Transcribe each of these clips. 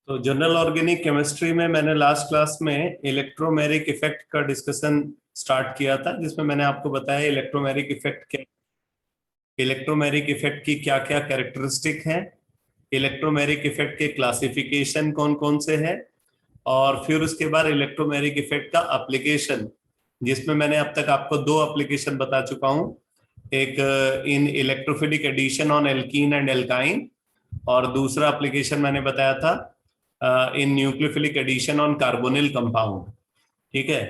तो general organic chemistry में मैंने लास्ट क्लास में इलेक्ट्रोमेरिक इफेक्ट का डिस्कशन स्टार्ट किया था, जिसमें मैंने आपको बताया इलेक्ट्रोमेरिक इफेक्ट क्या, इलेक्ट्रोमेरिक इफेक्ट की क्या क्या कैरेक्टरिस्टिक हैं, इलेक्ट्रोमेरिक इफेक्ट के क्लासिफिकेशन कौन कौन से हैं, और फिर उसके बाद इलेक्ट्रोमेरिक इफेक्ट का एप्लीकेशन, जिसमें मैंने अब तक आपको दो एप्लीकेशन बता चुका हूं। एक in electrophilic addition on alkene and alkyne, और दूसरा एप्लीकेशन मैंने बताया था in nucleophilic addition on carbonyl compound. ठीक है।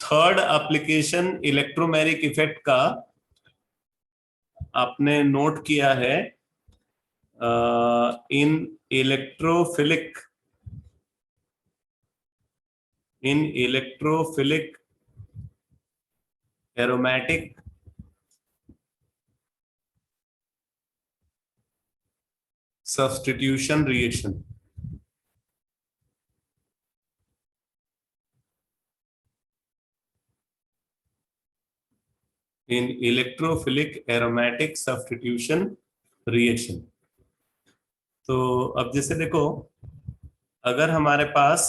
थर्ड एप्लीकेशन इलेक्ट्रोमेरिक इफेक्ट का आपने नोट किया है in electrophilic electrophilic aromatic substitution reaction. In electrophilic aromatic substitution reaction. तो अब जैसे देखो, अगर हमारे पास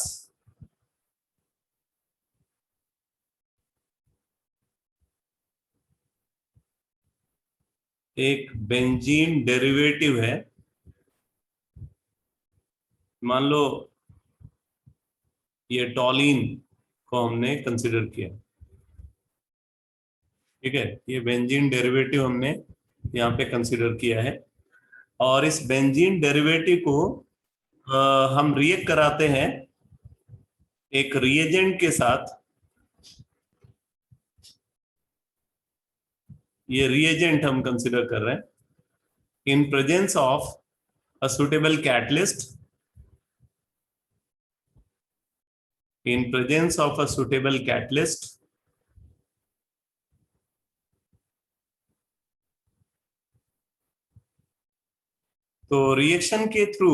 एक बेंजीन डेरिवेटिव है, मान लो ये टॉलिन को हमने कंसिडर किया। ठीक है, ये बेंजीन डेरिवेटिव हमने यहाँ पे कंसिडर किया है, और इस बेंजीन डेरिवेटिव को हम रिएक्ट कराते हैं एक रिएजेंट के साथ। ये रिएजेंट हम कंसिडर कर रहे हैं in presence of a suitable catalyst, in presence of a suitable catalyst, तो रिएक्शन के थ्रू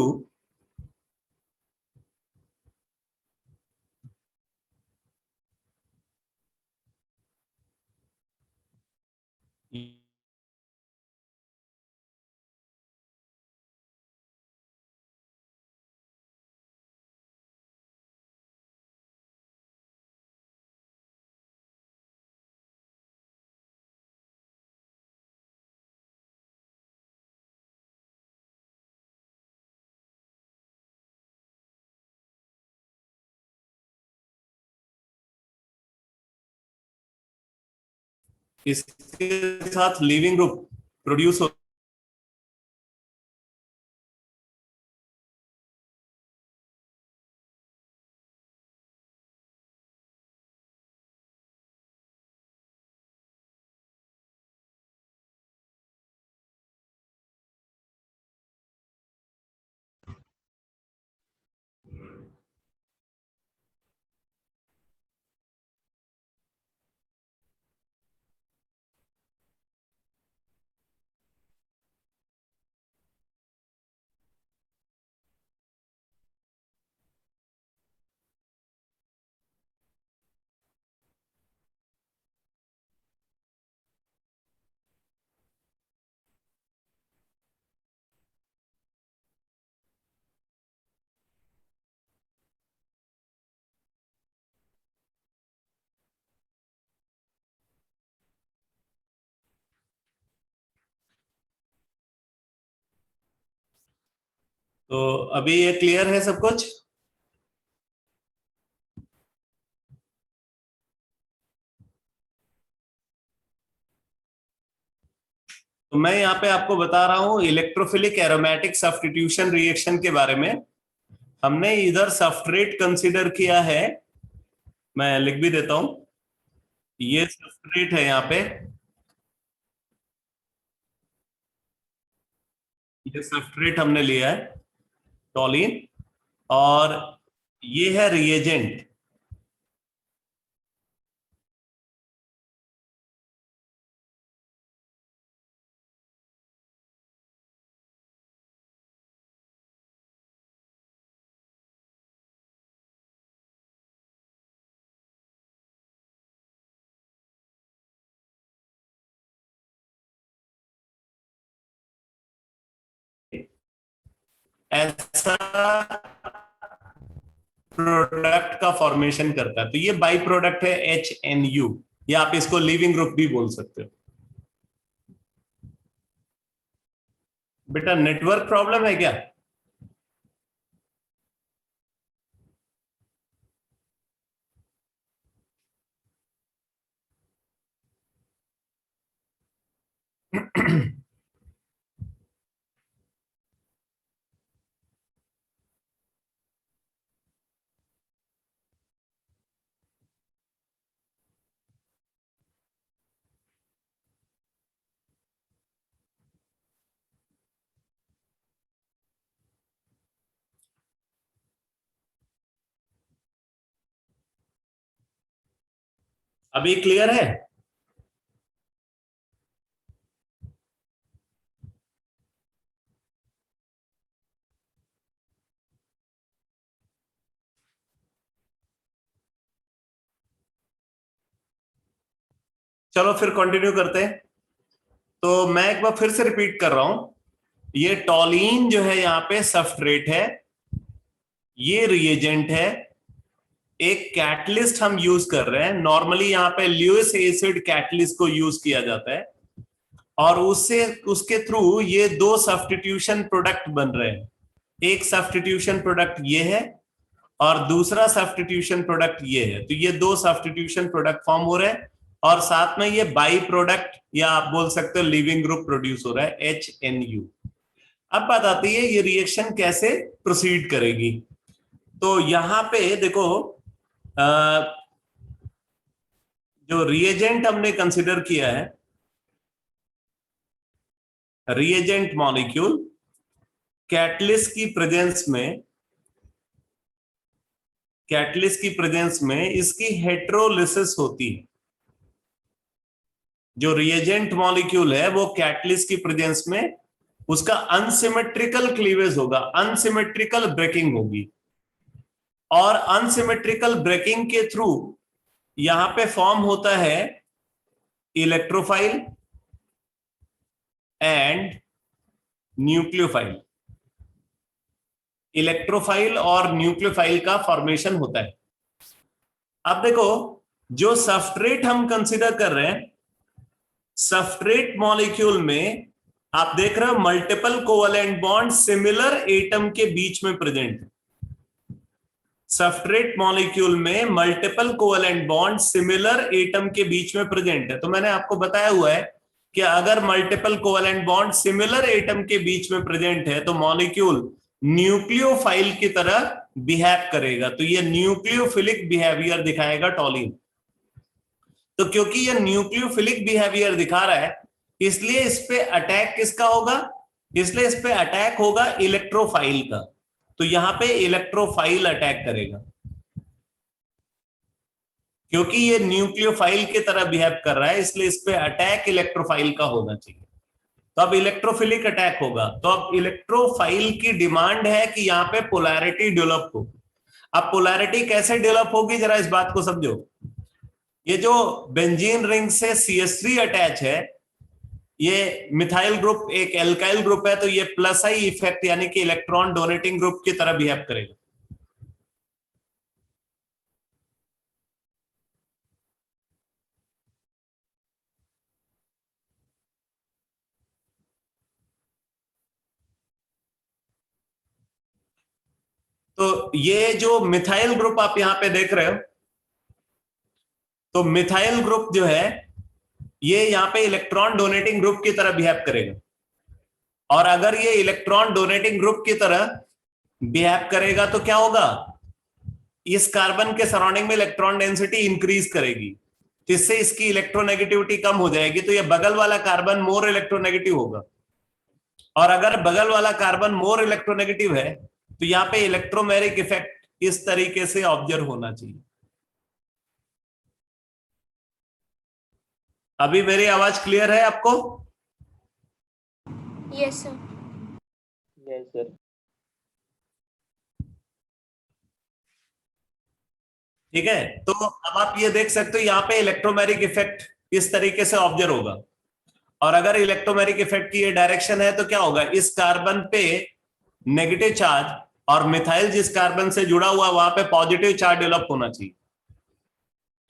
इसके साथ लीविंग ग्रुप प्रोड्यूस हो। तो अभी ये क्लियर है सब कुछ? तो मैं यहाँ पे आपको बता रहा हूँ इलेक्ट्रोफिलिक एरोमेटिक सब्स्टिट्यूशन रिएक्शन के बारे में। हमने इधर सब्सट्रेट कंसीडर किया है, मैं लिख भी देता हूं, ये सब्सट्रेट है यहाँ पे, ये सब्सट्रेट हमने लिया है टॉलिन, और ये है रिएजेंट। ऐसा प्रोडक्ट का फॉर्मेशन करता है। तो ये बाई प्रोडक्ट है HNU, या आप इसको लिविंग ग्रुप भी बोल सकते हो। बेटा नेटवर्क प्रॉब्लम है क्या? अभी क्लियर है? चलो फिर कंटिन्यू करते हैं। तो मैं एक बार फिर से रिपीट कर रहा हूं, ये टॉलीन जो है यहाँ पे सब्सट्रेट है, ये रिएजेंट है, एक कैटलिस्ट हम यूज कर रहे हैं। नॉर्मली यहाँ पे ल्यूइस एसिड कैटलिस्ट को यूज किया जाता है, और उससे उसके थ्रू ये दो सब्स्टिट्यूशन प्रोडक्ट बन रहे हैं। एक सब्स्टिट्यूशन प्रोडक्ट ये है और दूसरा सब्स्टिट्यूशन प्रोडक्ट ये है। तो ये दो सब्स्टिट्यूशन प्रोडक्ट फॉर्म हो रहे हैं, और साथ में ये बाई प्रोडक्ट या आप बोल सकते हो लिविंग ग्रुप प्रोड्यूस हो रहा है HNU। अब बात आती है ये रिएक्शन कैसे प्रोसीड करेगी। तो यहां पे देखो, जो रिएजेंट हमने कंसिडर किया है, रिएजेंट मॉलिक्यूल कैटलिस्ट की प्रेजेंस में इसकी हेटेरोलिसिस होती है। जो रिएजेंट मॉलिक्यूल है वो कैटलिस्ट की प्रेजेंस में उसका अनसिमेट्रिकल क्लीवेज होगा, अनसिमेट्रिकल ब्रेकिंग होगी, और अनसिमेट्रिकल ब्रेकिंग के थ्रू यहां पे फॉर्म होता है इलेक्ट्रोफाइल एंड न्यूक्लियोफाइल। इलेक्ट्रोफाइल और न्यूक्लियोफाइल का फॉर्मेशन होता है। अब देखो, जो सबस्ट्रेट हम कंसीडर कर रहे हैं, सबस्ट्रेट मॉलिक्यूल में आप देख रहे हो multiple covalent bond similar atom के बीच में प्रेजेंट है। सबस्ट्रेट मॉलिक्यूल में multiple covalent bond similar atom के बीच में प्रेजेंट है। तो मैंने आपको बताया हुआ है कि अगर multiple covalent bond similar atom के बीच में प्रेजेंट है तो मॉलिक्यूल न्यूक्लियोफाइल की तरह बिहेव करेगा। तो ये न्यूक्लियोफिलिक बिहेवियर दिखाएगा टॉलीन। तो क्योंकि ये न्यूक्लियोफिलिक बिहेवियर दिखा रहा है, इसलिए इस पे अटैक किसका होगा? इसलिए इस पे अटैक होगा इलेक्ट्रोफाइल का। तो यहां पे इलेक्ट्रोफाइल अटैक करेगा, क्योंकि ये न्यूक्लियोफाइल की तरह बिहेव कर रहा है, इसलिए इस पे अटैक इलेक्ट्रोफाइल का होना चाहिए। तो अब इलेक्ट्रोफिलिक अटैक होगा। तो अब इलेक्ट्रोफाइल की डिमांड है कि यहाँ पे पोलैरिटी डेवलप हो। अब पोलैरिटी कैसे डेवलप होगी, जरा इस बात को समझो। ये जो बेंजीन रिंग से CH3 अटैच है, ये मिथाइल ग्रुप एक एल्काइल ग्रुप है, तो ये प्लस आई इफेक्ट यानी कि इलेक्ट्रॉन डोनेटिंग ग्रुप की तरह बिहेव करेगा। तो ये जो मिथाइल ग्रुप आप यहां पे देख रहे हो, तो मिथाइल ग्रुप जो है ये यहां पे इलेक्ट्रॉन डोनेटिंग ग्रुप की तरह बिहेव करेगा। और अगर ये इलेक्ट्रॉन डोनेटिंग ग्रुप की तरह बिहेव करेगा तो क्या होगा? इस कार्बन के सराउंडिंग में इलेक्ट्रॉन डेंसिटी इंक्रीज करेगी, जिससे इसकी इलेक्ट्रोनेगेटिविटी कम हो जाएगी। तो ये बगल वाला कार्बन मोर इलेक्ट्रोनेगेटिव होगा, और अगर बगल वाला कार्बन मोर इलेक्ट्रोनेगेटिव है तो यहाँ पे इलेक्ट्रोमेरिक इफेक्ट इस तरीके से ऑब्जर्व होना चाहिए। अभी मेरी आवाज क्लियर है आपको? Yes sir. Yes sir. ठीक है, तो अब आप ये देख सकते हो यहाँ पे इलेक्ट्रोमेरिक इफेक्ट इस तरीके से ऑब्जर्व होगा। और अगर इलेक्ट्रोमेरिक इफेक्ट की ये डायरेक्शन है तो क्या होगा? इस कार्बन पे नेगेटिव चार्ज और मिथाइल जिस कार्बन से जुड़ा हुआ वहां पे पॉजिटिव चार्ज डेवलप होना चाहिए।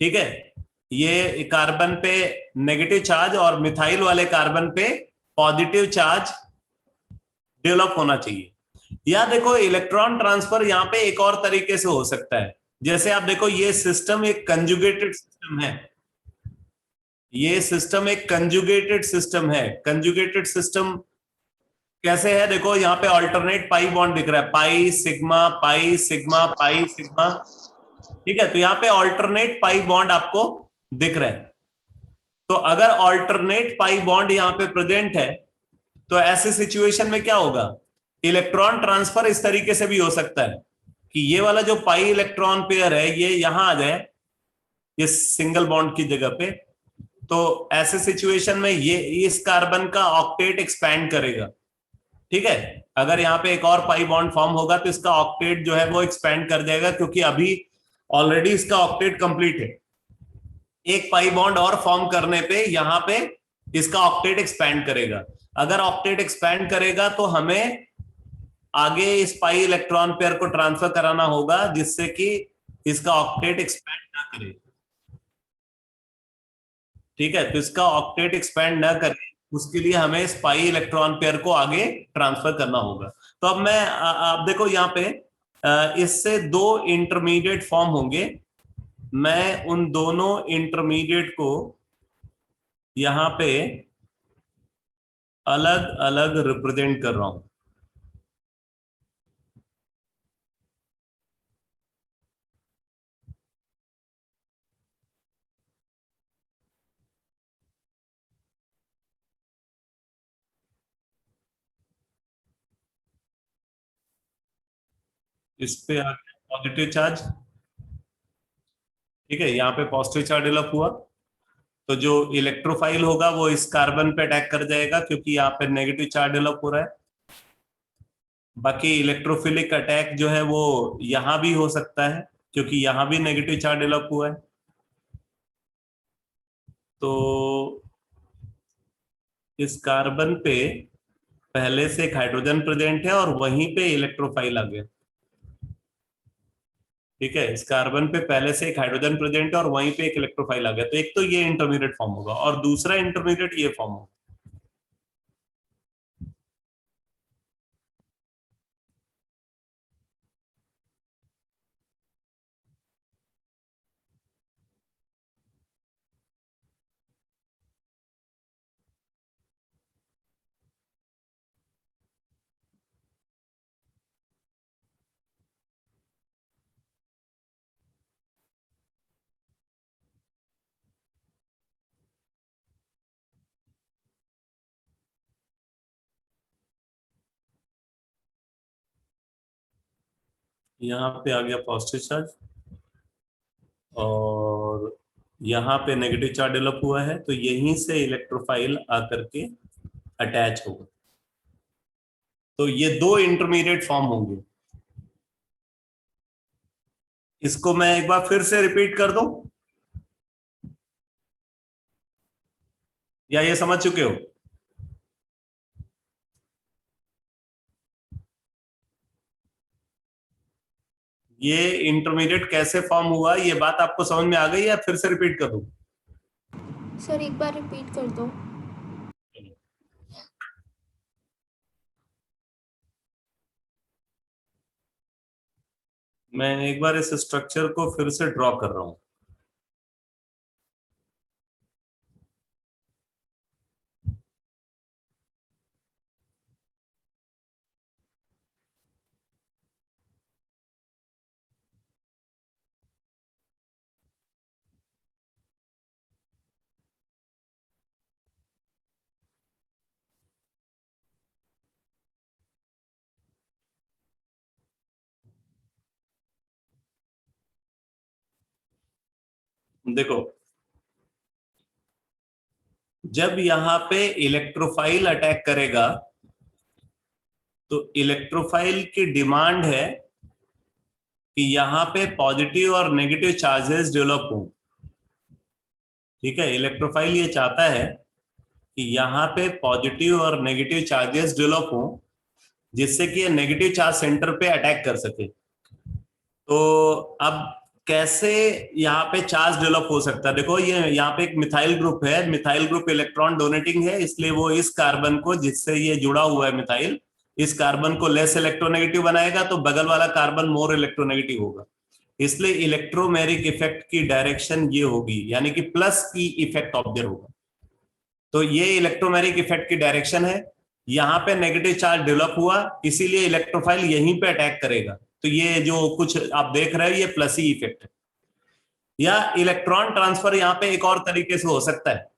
ठीक है, ये कार्बन पे नेगेटिव चार्ज और मिथाइल वाले कार्बन पे पॉजिटिव चार्ज डेवलप होना चाहिए। या देखो इलेक्ट्रॉन ट्रांसफर यहाँ पे एक और तरीके से हो सकता है। जैसे आप देखो ये सिस्टम एक कंजुगेटेड सिस्टम है, ये सिस्टम एक कंजुगेटेड सिस्टम है। कंजुगेटेड सिस्टम कैसे है, देखो यहाँ पे अल्टरनेट पाई बॉन्ड दिख रहा है, pi sigma pi sigma pi sigma. ठीक है, तो यहाँ पे अल्टरनेट पाई बॉन्ड आपको दिख रहा है। तो अगर अल्टरनेट पाई बॉन्ड यहाँ पे प्रेजेंट है तो ऐसे सिचुएशन में क्या होगा, इलेक्ट्रॉन ट्रांसफर इस तरीके से भी हो सकता है कि ये वाला जो पाई इलेक्ट्रॉन पेयर है ये यहां आ जाए, ये सिंगल बॉन्ड की जगह पे। तो ऐसे सिचुएशन में ये इस कार्बन का ऑक्टेट एक्सपैंड करेगा। ठीक है, अगर यहाँ पे एक और पाई बॉन्ड फॉर्म होगा तो इसका ऑक्टेट जो है वो एक्सपैंड कर जाएगा, क्योंकि अभी ऑलरेडी इसका ऑक्टेट कंप्लीट है। एक पाई बॉन्ड और फॉर्म करने पे यहाँ पे इसका ऑक्टेट एक्सपैंड करेगा। अगर ऑक्टेट एक्सपैंड करेगा तो हमें आगे इस पाई इलेक्ट्रॉन पेयर को ट्रांसफर कराना होगा जिससे कि इसका ऑक्टेट एक्सपैंड ना करे। ठीक है, तो इसका ऑक्टेट एक्सपैंड ना करे उसके लिए हमें इस पाई इलेक्ट्रॉन पेयर को आगे ट्रांसफर करना होगा। तो अब मैं आप देखो यहाँ पे इससे दो इंटरमीडिएट फॉर्म होंगे। मैं उन दोनों इंटरमीडिएट को यहाँ पे अलग अलग रिप्रेजेंट कर रहा हूं। इस पे आ गया पॉजिटिव चार्ज। ठीक है, यहाँ पे पॉजिटिव चार्ज डेवलप हुआ तो जो इलेक्ट्रोफाइल होगा वो इस कार्बन पे अटैक कर जाएगा क्योंकि यहाँ पे नेगेटिव चार्ज डेवलप हो रहा है। बाकी इलेक्ट्रोफिलिक अटैक जो है वो यहां भी हो सकता है क्योंकि यहां भी नेगेटिव चार्ज डेवलप हुआ है। तो इस कार्बन पे पहले से एक हाइड्रोजन प्रेजेंट है और वहीं पे इलेक्ट्रोफाइल आ गया। ठीक है, इस कार्बन पे पहले से एक हाइड्रोजन प्रेजेंट है और वहीं पे एक इलेक्ट्रोफाइल आ गया। तो एक तो ये इंटरमीडिएट फॉर्म होगा और दूसरा इंटरमीडिएट ये फॉर्म होगा। यहाँ पे आ गया पॉजिटिव चार्ज और यहाँ पे नेगेटिव चार्ज डेवलप हुआ है, तो यहीं से इलेक्ट्रोफाइल आकर के अटैच होगा। तो ये दो इंटरमीडिएट फॉर्म होंगे। इसको मैं एक बार फिर से रिपीट कर दूं या ये समझ चुके हो? ये इंटरमीडिएट कैसे फॉर्म हुआ ये बात आपको समझ में आ गई या फिर से रिपीट कर दूं? सर एक बार रिपीट कर दो। मैं एक बार इस स्ट्रक्चर को फिर से ड्रॉ कर रहा हूं। देखो, जब यहां पे इलेक्ट्रोफाइल अटैक करेगा तो इलेक्ट्रोफाइल की डिमांड है कि यहां पे पॉजिटिव और नेगेटिव चार्जेस डेवलप हों। ठीक है, इलेक्ट्रोफाइल ये चाहता है कि यहां पे पॉजिटिव और नेगेटिव चार्जेस डेवलप हों जिससे कि ये नेगेटिव चार्ज सेंटर पे अटैक कर सके। तो अब कैसे यहाँ पे चार्ज डेवलप हो सकता है? देखो ये यहाँ पे एक मिथाइल ग्रुप है, मिथाइल ग्रुप इलेक्ट्रॉन डोनेटिंग है, इसलिए वो इस कार्बन को, जिससे ये जुड़ा हुआ है मिथाइल, इस कार्बन को लेस इलेक्ट्रोनेगेटिव बनाएगा, तो बगल वाला कार्बन मोर इलेक्ट्रोनेगेटिव होगा। इसलिए इलेक्ट्रोमेरिक इफेक्ट की डायरेक्शन ये होगी, यानी कि प्लस की इफेक्ट ऑब्जर्व होगा। तो ये इलेक्ट्रोमेरिक इफेक्ट की डायरेक्शन है। यहाँ पे नेगेटिव चार्ज डेवलप हुआ, इसीलिए इलेक्ट्रोफाइल यहीं पे अटैक करेगा। तो ये जो कुछ आप देख रहे हो ये प्लस ही इफेक्ट है। या इलेक्ट्रॉन ट्रांसफर यहाँ पे एक और तरीके से हो सकता है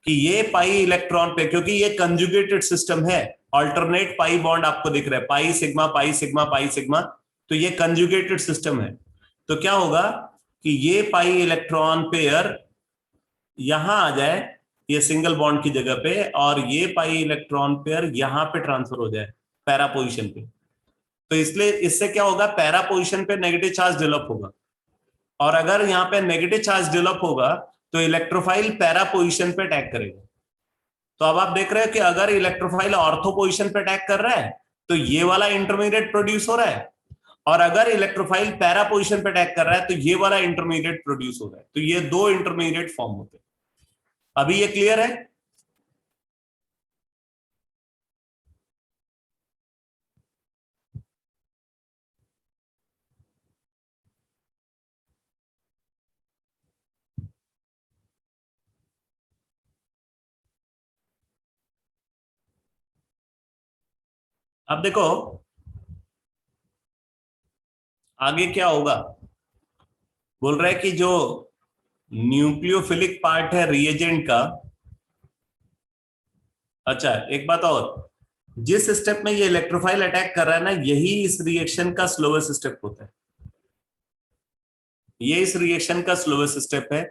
कि ये पाई इलेक्ट्रॉन पे, क्योंकि ये कंजुगेटेड सिस्टम है, अल्टरनेट पाई बॉन्ड आपको दिख रहा है, pi sigma pi sigma pi sigma, तो ये कंजुगेटेड सिस्टम है। तो क्या होगा कि ये पाई इलेक्ट्रॉन पेयर यहां आ जाए, ये सिंगल बॉन्ड की जगह पे, और ये पाई इलेक्ट्रॉन पेयर यहां पे ट्रांसफर हो जाए पैरा पोजीशन पे। तो इसलिए इससे क्या होगा, पैरा पोजीशन पे नेगेटिव चार्ज डेवलप होगा, और अगर यहाँ पे नेगेटिव चार्ज डेवलप होगा तो इलेक्ट्रोफाइल पैरा पोजीशन पे अटैक करेगा। तो अब आप देख रहे हो कि अगर इलेक्ट्रोफाइल ऑर्थो पोजीशन पे अटैक कर रहा है तो ये वाला इंटरमीडिएट प्रोड्यूस हो रहा है, और अगर इलेक्ट्रोफाइल पैरा पोजीशन पे अटैक कर रहा है तो ये वाला इंटरमीडिएट प्रोड्यूस हो रहा है। तो ये दो इंटरमीडिएट फॉर्म होते हैं। अभी ये क्लियर है? अब देखो आगे क्या होगा। बोल रहा है कि जो न्यूक्लियोफिलिक पार्ट है रिएजेंट का, अच्छा एक बात और, जिस स्टेप में ये इलेक्ट्रोफाइल अटैक कर रहा है ना, यही इस रिएक्शन का स्लोवेस्ट स्टेप होता है। ये इस रिएक्शन का स्लोवेस्ट स्टेप है।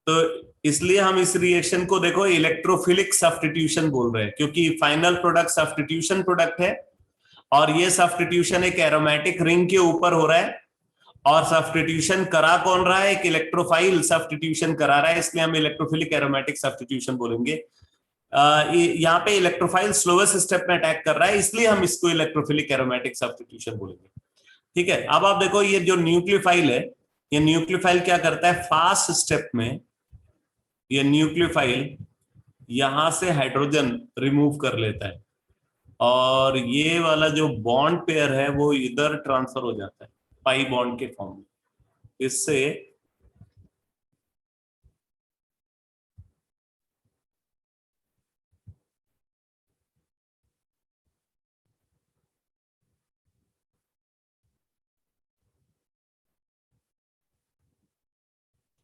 तो इसलिए हम इस रिएक्शन को देखो इलेक्ट्रोफिलिक सब्स्टिट्यूशन बोल रहे हैं, क्योंकि फाइनल प्रोडक्ट सब्स्टिट्यूशन प्रोडक्ट है, और ये सब्स्टिट्यूशन एक एरोमेटिक रिंग के ऊपर हो रहा है। और सब्स्टिट्यूशन करा कौन रहा है? एक इलेक्ट्रोफाइल सब्स्टिट्यूशन करा रहा है, इसलिए हम इलेक्ट्रोफिलिक एरोमेटिक सब्स्टिट्यूशन बोलेंगे। यहाँ पे इलेक्ट्रोफाइल स्लोवेस्ट स्टेप में अटैक कर रहा है, इसलिए हम इसको इलेक्ट्रोफिलिक एरोमेटिक सब्स्टिट्यूशन बोलेंगे। ठीक है, अब आप देखो ये जो न्यूक्लियोफाइल है, ये न्यूक्लियोफाइल क्या करता है, फास्ट स्टेप में ये न्यूक्लियोफाइल यहां से हाइड्रोजन रिमूव कर लेता है, और ये वाला जो बॉन्ड पेयर है वो इधर ट्रांसफर हो जाता है पाई बॉन्ड के फॉर्म में। इससे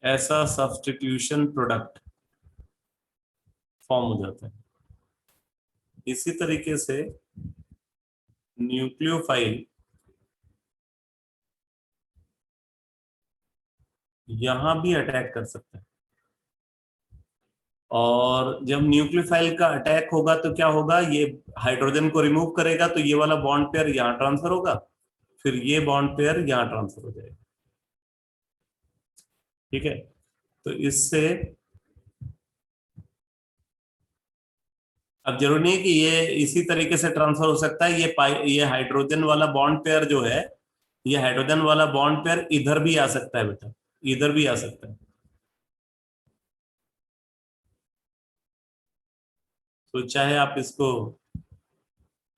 ऐसा सब्स्टिट्यूशन प्रोडक्ट फॉर्म हो जाता है। इसी तरीके से न्यूक्लियोफाइल यहां भी अटैक कर सकता है, और जब न्यूक्लियोफाइल का अटैक होगा तो क्या होगा, ये हाइड्रोजन को रिमूव करेगा, तो ये वाला बॉन्ड पेयर यहां ट्रांसफर होगा, फिर ये बॉन्ड पेयर यहां ट्रांसफर हो जाएगा। ठीक है, तो इससे अब जरूरी नहीं कि ये इसी तरीके से ट्रांसफर हो सकता है। ये हाइड्रोजन वाला बॉन्ड पेयर जो है, ये हाइड्रोजन वाला बॉन्ड पेयर इधर भी आ सकता है बेटा, इधर भी आ सकता है। तो चाहे आप इसको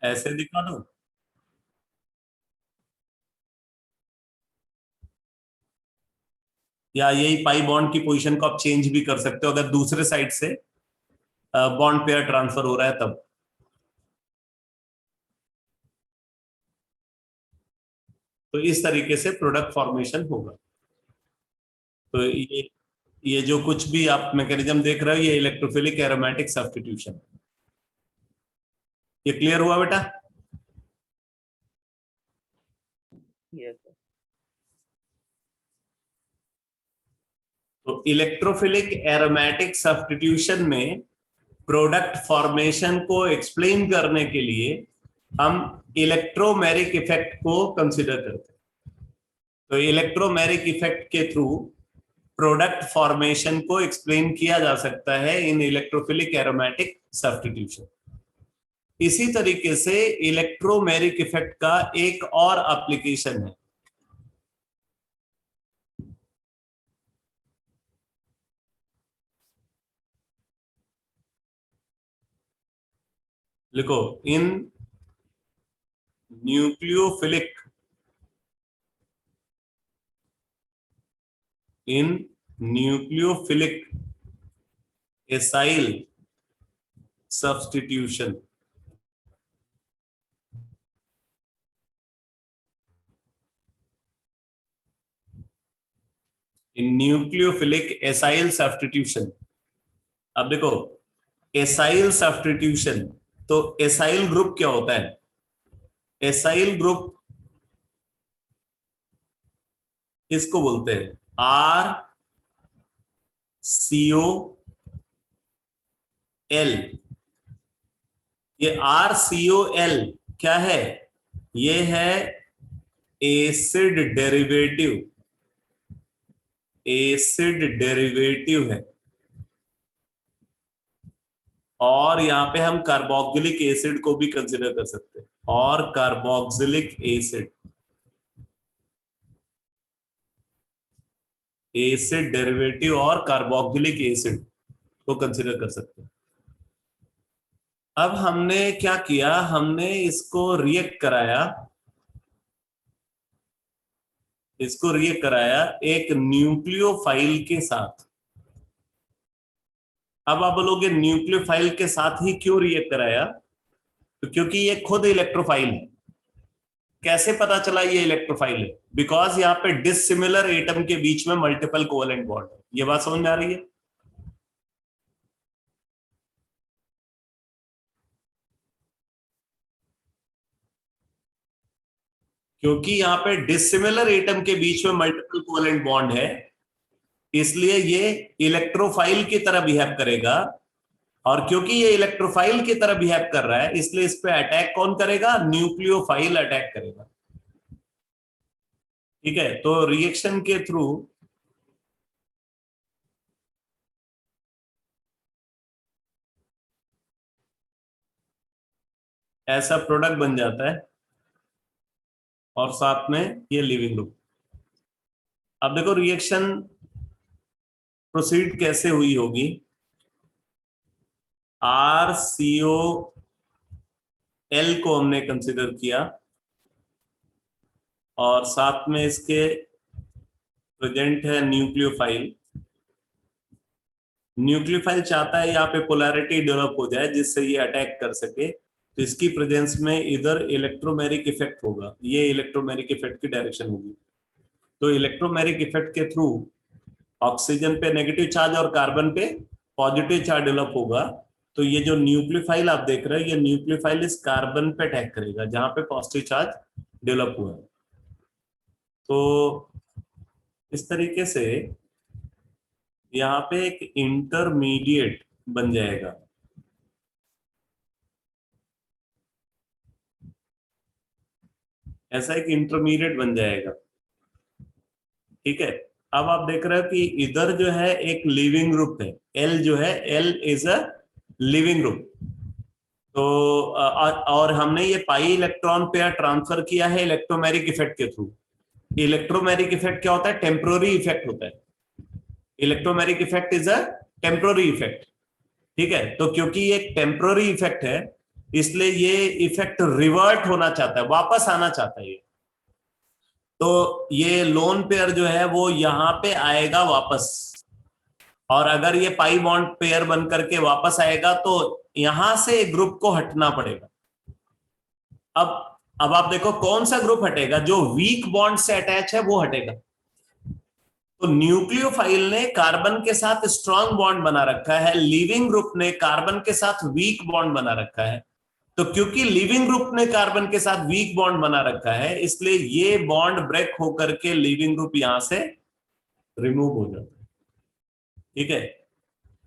ऐसे दिखा दो, या यही पाई बॉन्ड की पोजीशन को आप चेंज भी कर सकते हो अगर दूसरे साइड से बॉन्ड पेयर ट्रांसफर हो रहा है तब। तो इस तरीके से प्रोडक्ट फॉर्मेशन होगा। तो ये जो कुछ भी आप मैकेनिज्म देख रहे हो, ये इलेक्ट्रोफिलिक एरोमेटिक सब्स्टिट्यूशन। ये क्लियर हुआ बेटा? Yes sir. तो इलेक्ट्रोफिलिक एरोमेटिक सब्स्टिट्यूशन में प्रोडक्ट फॉर्मेशन को एक्सप्लेन करने के लिए हम इलेक्ट्रोमेरिक इफेक्ट को कंसीडर करते हैं। तो इलेक्ट्रोमेरिक इफेक्ट के थ्रू प्रोडक्ट फॉर्मेशन को एक्सप्लेन किया जा सकता है इन इलेक्ट्रोफिलिक एरोमेटिक सब्स्टिट्यूशन। इसी तरीके से इलेक्ट्रोमेरिक इफेक्ट का एक और एप्लीकेशन है। लिखो, in nucleophilic in nucleophilic acyl substitution, in nucleophilic acyl substitution. अब देखो, एसाइल सब्स्टिट्यूशन, तो एसाइल ग्रुप क्या होता है? एसाइल ग्रुप किसको बोलते हैं? R CO L. ये आर सीओ एल क्या है? ये है एसिड डेरिवेटिव, एसिड डेरिवेटिव है। और यहां पे हम कार्बोक्सिलिक एसिड को भी कंसिडर कर सकते हैं, और कार्बोक्सिलिक एसिड, एसिड डेरिवेटिव और कार्बोक्सिलिक एसिड को कंसिडर कर सकते हैं। अब हमने क्या किया, हमने इसको रिएक्ट कराया, इसको रिएक्ट कराया एक न्यूक्लियोफाइल के साथ। अब आप बोलोगे न्यूक्लियोफाइल के साथ ही क्यों रिएक्ट कराया? तो क्योंकि ये खुद इलेक्ट्रोफाइल है। कैसे पता चला ये इलेक्ट्रोफाइल है? बिकॉज यहाँ पे डिसिमिलर एटम के बीच में मल्टीपल कोवेलेंट बॉन्ड है। ये बात समझ में आ रही है? क्योंकि यहाँ पे डिसिमिलर एटम के बीच में मल्टीपल कोवेलेंट बॉन्ड है, इसलिए ये इलेक्ट्रोफाइल की तरह बिहेव करेगा। और क्योंकि ये इलेक्ट्रोफाइल की तरह बिहेव कर रहा है, इसलिए इस पे अटैक कौन करेगा? न्यूक्लियोफाइल अटैक करेगा। ठीक है, तो रिएक्शन के थ्रू ऐसा प्रोडक्ट बन जाता है, और साथ में ये लिविंग ग्रुप। अब देखो रिएक्शन प्रोसीड कैसे हुई होगी। आर सीओ एल को हमने कंसिडर किया, और साथ में इसके प्रेजेंट है न्यूक्लियोफाइल। न्यूक्लियोफाइल चाहता है यहाँ पे पोलैरिटी डेवलप हो जाए जिससे ये अटैक कर सके, तो इसकी प्रेजेंस में इधर इलेक्ट्रोमेरिक इफेक्ट होगा, ये इलेक्ट्रोमेरिक इफेक्ट की डायरेक्शन होगी। तो इलेक्ट्रोमेरिक इफेक्ट के थ्रू ऑक्सीजन पे नेगेटिव चार्ज और कार्बन पे पॉजिटिव चार्ज डेवलप होगा। तो ये जो न्यूक्लियोफाइल आप देख रहे हैं, ये न्यूक्लियोफाइल इस कार्बन पे अटैक करेगा जहां पे पॉजिटिव चार्ज डेवलप हुआ है। तो इस तरीके से यहाँ पे एक इंटरमीडिएट बन जाएगा। ऐसा एक इंटरमीडिएट बन जाएगा। ठीक है, अब आप देख रहे हो कि इधर जो है एक लिविंग ग्रुप है, एल जो है, L is a leaving group. तो और हमने ये पाई इलेक्ट्रॉन पेयर ट्रांसफर किया है इलेक्ट्रोमेरिक इफेक्ट के थ्रू। इलेक्ट्रोमेरिक इफेक्ट क्या होता है? टेम्पोररी इफेक्ट होता है। Electromeric effect is a temporary effect. ठीक है, तो क्योंकि ये एक टेम्पोररी इफेक्ट है, इसलिए ये इफेक्ट रिवर्ट होना चाहता है, वापस आना चाहता है ये। तो ये लोन पेयर जो है वो यहां पे आएगा वापस, और अगर ये पाई बॉन्ड पेयर बन करके वापस आएगा तो यहां से ग्रुप को हटना पड़ेगा। अब आप देखो कौन सा ग्रुप हटेगा? जो वीक बॉन्ड से अटैच है वो हटेगा। तो न्यूक्लियोफाइल ने कार्बन के साथ स्ट्रॉन्ग बॉन्ड बना रखा है, लिविंग ग्रुप ने कार्बन के साथ वीक बॉन्ड बना रखा है। तो क्योंकि लिविंग ग्रुप ने कार्बन के साथ वीक बॉन्ड बना रखा है, इसलिए ये बॉन्ड ब्रेक होकर के लिविंग ग्रुप यहां से रिमूव हो जाता है। ठीक है,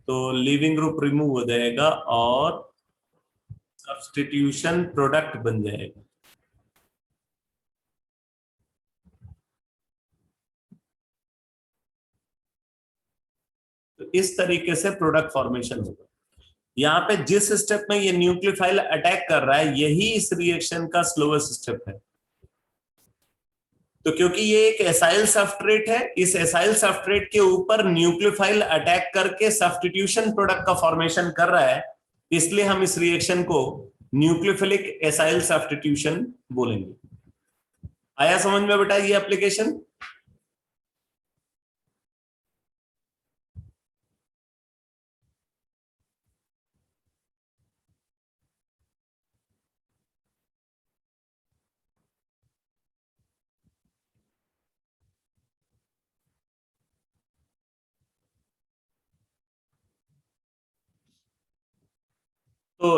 तो लिविंग ग्रुप रिमूव हो जाएगा और सब्स्टिट्यूशन प्रोडक्ट बन जाएगा। तो इस तरीके से प्रोडक्ट फॉर्मेशन होगा। यहाँ पे जिस स्टेप में ये न्यूक्लियोफाइल अटैक कर रहा है यही इस रिएक्शन का स्लोएस्ट स्टेप है। तो क्योंकि ये एक एसाइल सब्सट्रेट है, इस एसाइल सब्सट्रेट के ऊपर न्यूक्लियोफाइल अटैक करके सब्स्टिट्यूशन प्रोडक्ट का फॉर्मेशन कर रहा है, इसलिए हम इस रिएक्शन को न्यूक्लियोफिलिक एसाइल सब्स्टिट्यूशन बोलेंगे। आया समझ में बेटा ये एप्लीकेशन? तो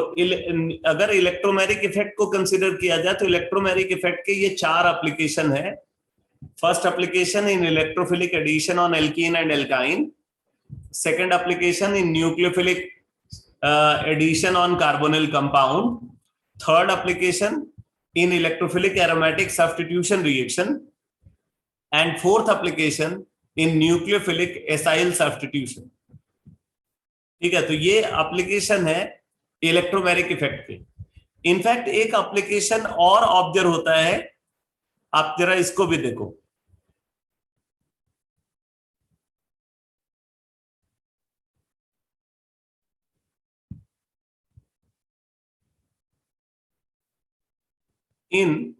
अगर इलेक्ट्रोमैग्नेटिक इफेक्ट को कंसीडर किया जाए तो इलेक्ट्रोमैग्नेटिक इफेक्ट के ये 4 एप्लीकेशन है। First application in electrophilic addition on alkene and alkyne, second application in nucleophilic addition on carbonyl compound, third application in electrophilic aromatic substitution reaction, and fourth application in nucleophilic acyl substitution। ठीक है, तो ये application है electromagnetic effect के। In fact एक application और observe होता है, आप जरा इसको भी देखो। इन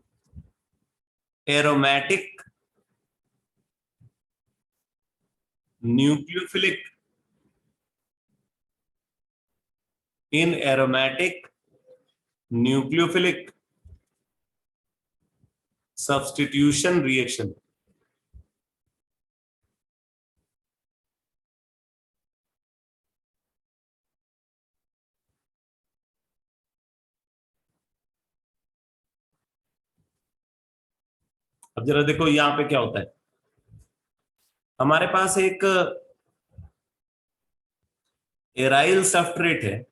एरोमेटिक न्यूक्लियोफिलिक सब्स्टिट्यूशन रिएक्शन, अब जरा देखो यहां पे क्या होता है। हमारे पास एक एराइल सब्सट्रेट है,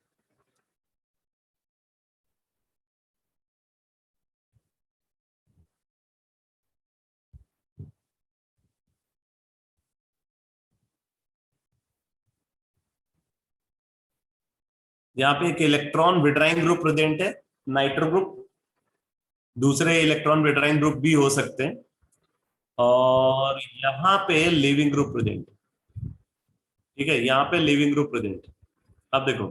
यहाँ पे एक इलेक्ट्रॉन विड्राइंग ग्रुप प्रेजेंट है, नाइट्रो ग्रुप, दूसरे इलेक्ट्रॉन विड्राइंग ग्रुप भी हो सकते हैं, और यहाँ पे लिविंग ग्रुप प्रेजेंट है। ठीक है, यहाँ पे लिविंग ग्रुप प्रेजेंट है। अब देखो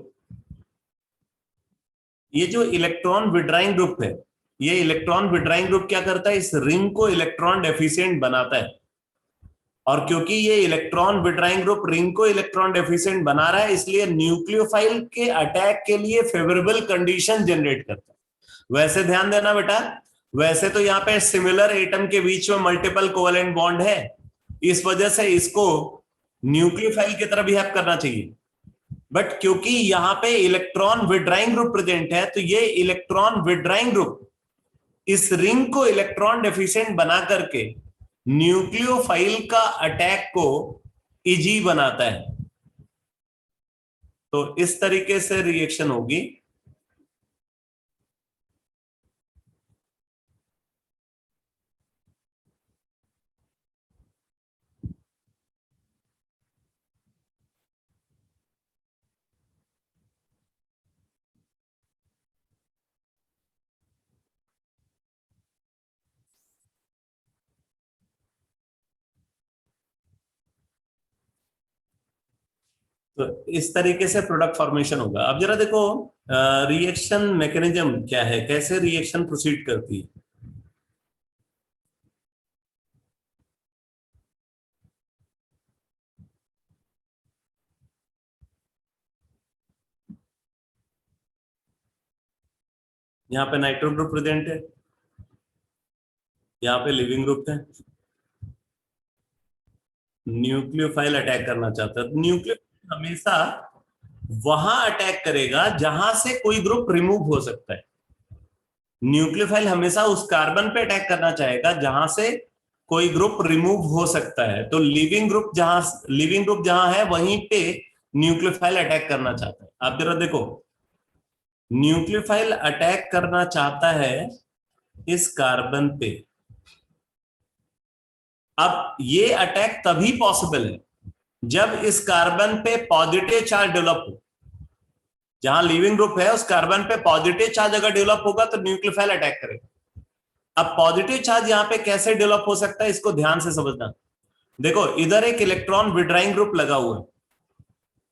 ये जो इलेक्ट्रॉन विड्राइंग ग्रुप है, ये इलेक्ट्रॉन विड्राइंग ग्रुप क्या करता है, इस रिंग को इलेक्ट्रॉन डेफिशिएंट बनाता है, और क्योंकि ये इलेक्ट्रॉन विड्राइंग ग्रुप रिंग को इलेक्ट्रॉन डेफिशिएंट बना रहा है, इसलिए न्यूक्लियोफाइल के अटैक के लिए फेवरेबल कंडीशन जनरेट करता है। वैसे ध्यान देना बेटा, वैसे तो यहाँ पे सिमिलर एटम के बीच में मल्टीपल कोवेलेंट बॉन्ड है, इस वजह से इसको न्यूक्लियोफाइल की तरह बिहेव करना चाहिए, बट क्योंकि यहाँ पे इलेक्ट्रॉन विड्राइंग ग्रुप प्रेजेंट है, तो ये इलेक्ट्रॉन विड्राइंग ग्रुप इस रिंग को इलेक्ट्रॉन डेफिशिएंट बना करके न्यूक्लियोफाइल का अटैक को इजी बनाता है। तो इस तरीके से रिएक्शन होगी। तो इस तरीके से प्रोडक्ट फॉर्मेशन होगा। अब जरा देखो रिएक्शन मैकेनिज्म क्या है, कैसे रिएक्शन प्रोसीड करती है। यहाँ पे नाइट्रो ग्रुप प्रेजेंट है, यहाँ पे लिविंग ग्रुप है, न्यूक्लियोफाइल अटैक करना चाहता है। न्यूक्लियोफाइल हमेशा वहां अटैक करेगा जहां से कोई ग्रुप रिमूव हो सकता है। न्यूक्लियोफाइल हमेशा उस कार्बन पे अटैक करना चाहेगा जहां से कोई ग्रुप रिमूव हो सकता है। तो लिविंग ग्रुप जहां है वहीं पे न्यूक्लियोफाइल अटैक करना चाहता है। आप जरा देखो, न्यूक्लियोफाइल अटैक करना चाहता है इस कार्बन पे। अब ये अटैक तभी पॉसिबल है जब इस कार्बन पे पॉजिटिव चार्ज डेवलप हो। जहां लिविंग ग्रुप है उस कार्बन पे पॉजिटिव चार्ज अगर डेवलप होगा तो न्यूक्लियोफाइल अटैक करेगा। अब पॉजिटिव चार्ज यहाँ पे कैसे डेवलप हो सकता है इसको ध्यान से समझना। देखो इधर एक इलेक्ट्रॉन विड्राइंग ग्रुप लगा हुआ है,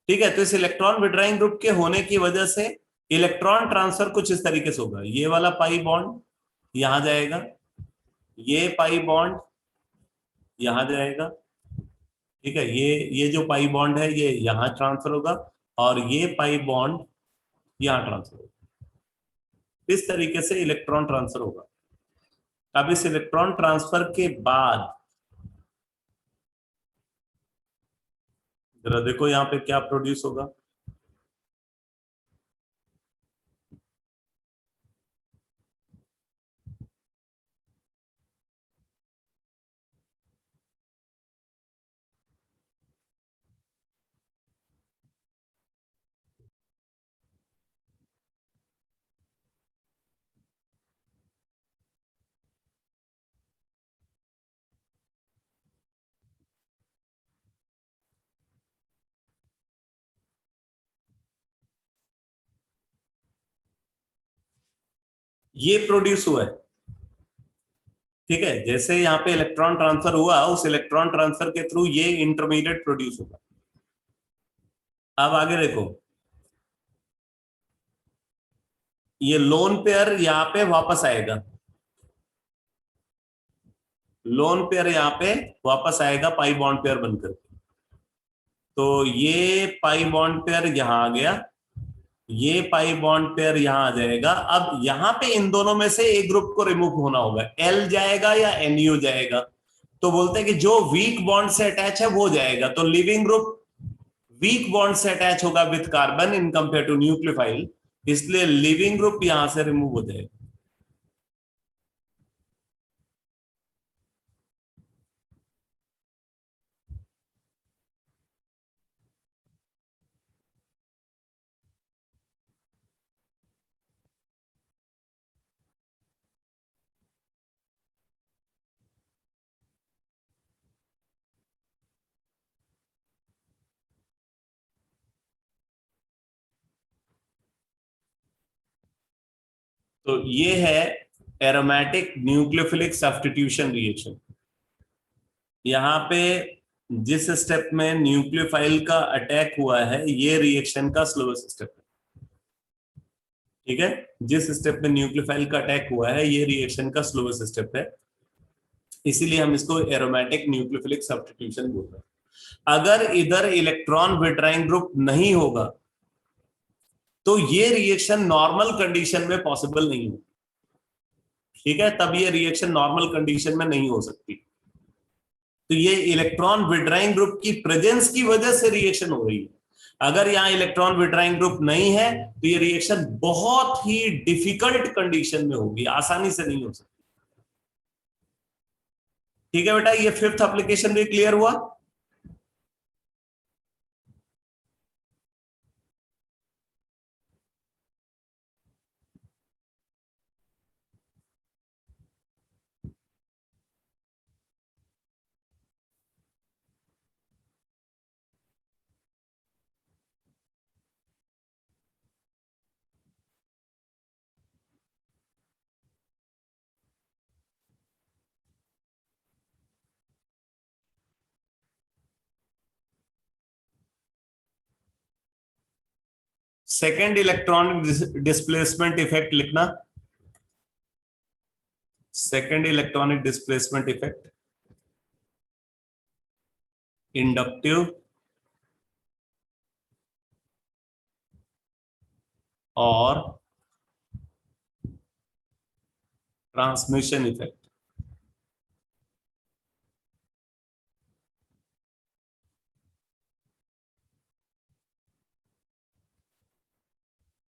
ठीक है, तो इस इलेक्ट्रॉन विड्राइंग ग्रुप के होने की वजह से इलेक्ट्रॉन ट्रांसफर कुछ इस तरीके से होगा। ये वाला पाई बॉन्ड यहां जाएगा, ये पाई बॉन्ड यहां जाएगा, ठीक है, ये जो पाई बॉन्ड है ये यहां ट्रांसफर होगा और ये पाई बॉन्ड यहां ट्रांसफर होगा। इस तरीके से इलेक्ट्रॉन ट्रांसफर होगा। अब इस इलेक्ट्रॉन ट्रांसफर के बाद जरा देखो यहां पे क्या प्रोड्यूस होगा। ये प्रोड्यूस हुआ है, ठीक है, जैसे यहाँ पे इलेक्ट्रॉन ट्रांसफर हुआ उस इलेक्ट्रॉन ट्रांसफर के थ्रू ये इंटरमीडिएट प्रोड्यूस होगा। अब आगे देखो, ये लोन पेयर यहाँ पे वापस आएगा, लोन पेयर यहाँ पे वापस आएगा पाई बॉन्ड पेयर बनकर। तो ये पाई बॉन्ड पेयर यहां आ गया, ये पाई बॉन्ड पेयर यहां आ जाएगा। अब यहां पे इन दोनों में से एक ग्रुप को रिमूव होना होगा, एल जाएगा या एनयू जाएगा। तो बोलते हैं कि जो वीक बॉन्ड से अटैच है वो जाएगा। तो लिविंग ग्रुप वीक बॉन्ड से अटैच होगा with carbon in compare to nucleophile, इसलिए लिविंग ग्रुप यहां से रिमूव हो जाएगा। तो ये है एरोमेटिक न्यूक्लियोफिलिक सब्स्टिट्यूशन रिएक्शन। यहाँ पे जिस स्टेप में न्यूक्लियोफाइल का अटैक हुआ है ये रिएक्शन का स्लोवेस्ट स्टेप है, ठीक है, जिस स्टेप में न्यूक्लियोफाइल का अटैक हुआ है ये रिएक्शन का स्लोवेस्ट स्टेप है, इसीलिए हम इसको एरोमेटिक न्यूक्लियोफिलिक सब्स्टिट्यूशन बोल रहे हैं। अगर इधर इलेक्ट्रॉन विड्राइंग ग्रुप नहीं होगा तो ये रिएक्शन नॉर्मल कंडीशन में पॉसिबल नहीं हो, ठीक है, तब ये रिएक्शन नॉर्मल कंडीशन में नहीं हो सकती। तो ये इलेक्ट्रॉन विड्राइंग ग्रुप की प्रेजेंस की वजह से रिएक्शन हो रही है। अगर यहां इलेक्ट्रॉन विड्राइंग ग्रुप नहीं है तो ये रिएक्शन बहुत ही डिफिकल्ट कंडीशन में होगी, आसानी से नहीं हो सकती। ठीक है बेटा, ये फिफ्थ एप्लीकेशन भी क्लियर हुआ। सेकेंड इलेक्ट्रॉनिक डिस्प्लेसमेंट इफेक्ट लिखना, second electronic displacement effect, inductive और ट्रांसमिशन इफेक्ट।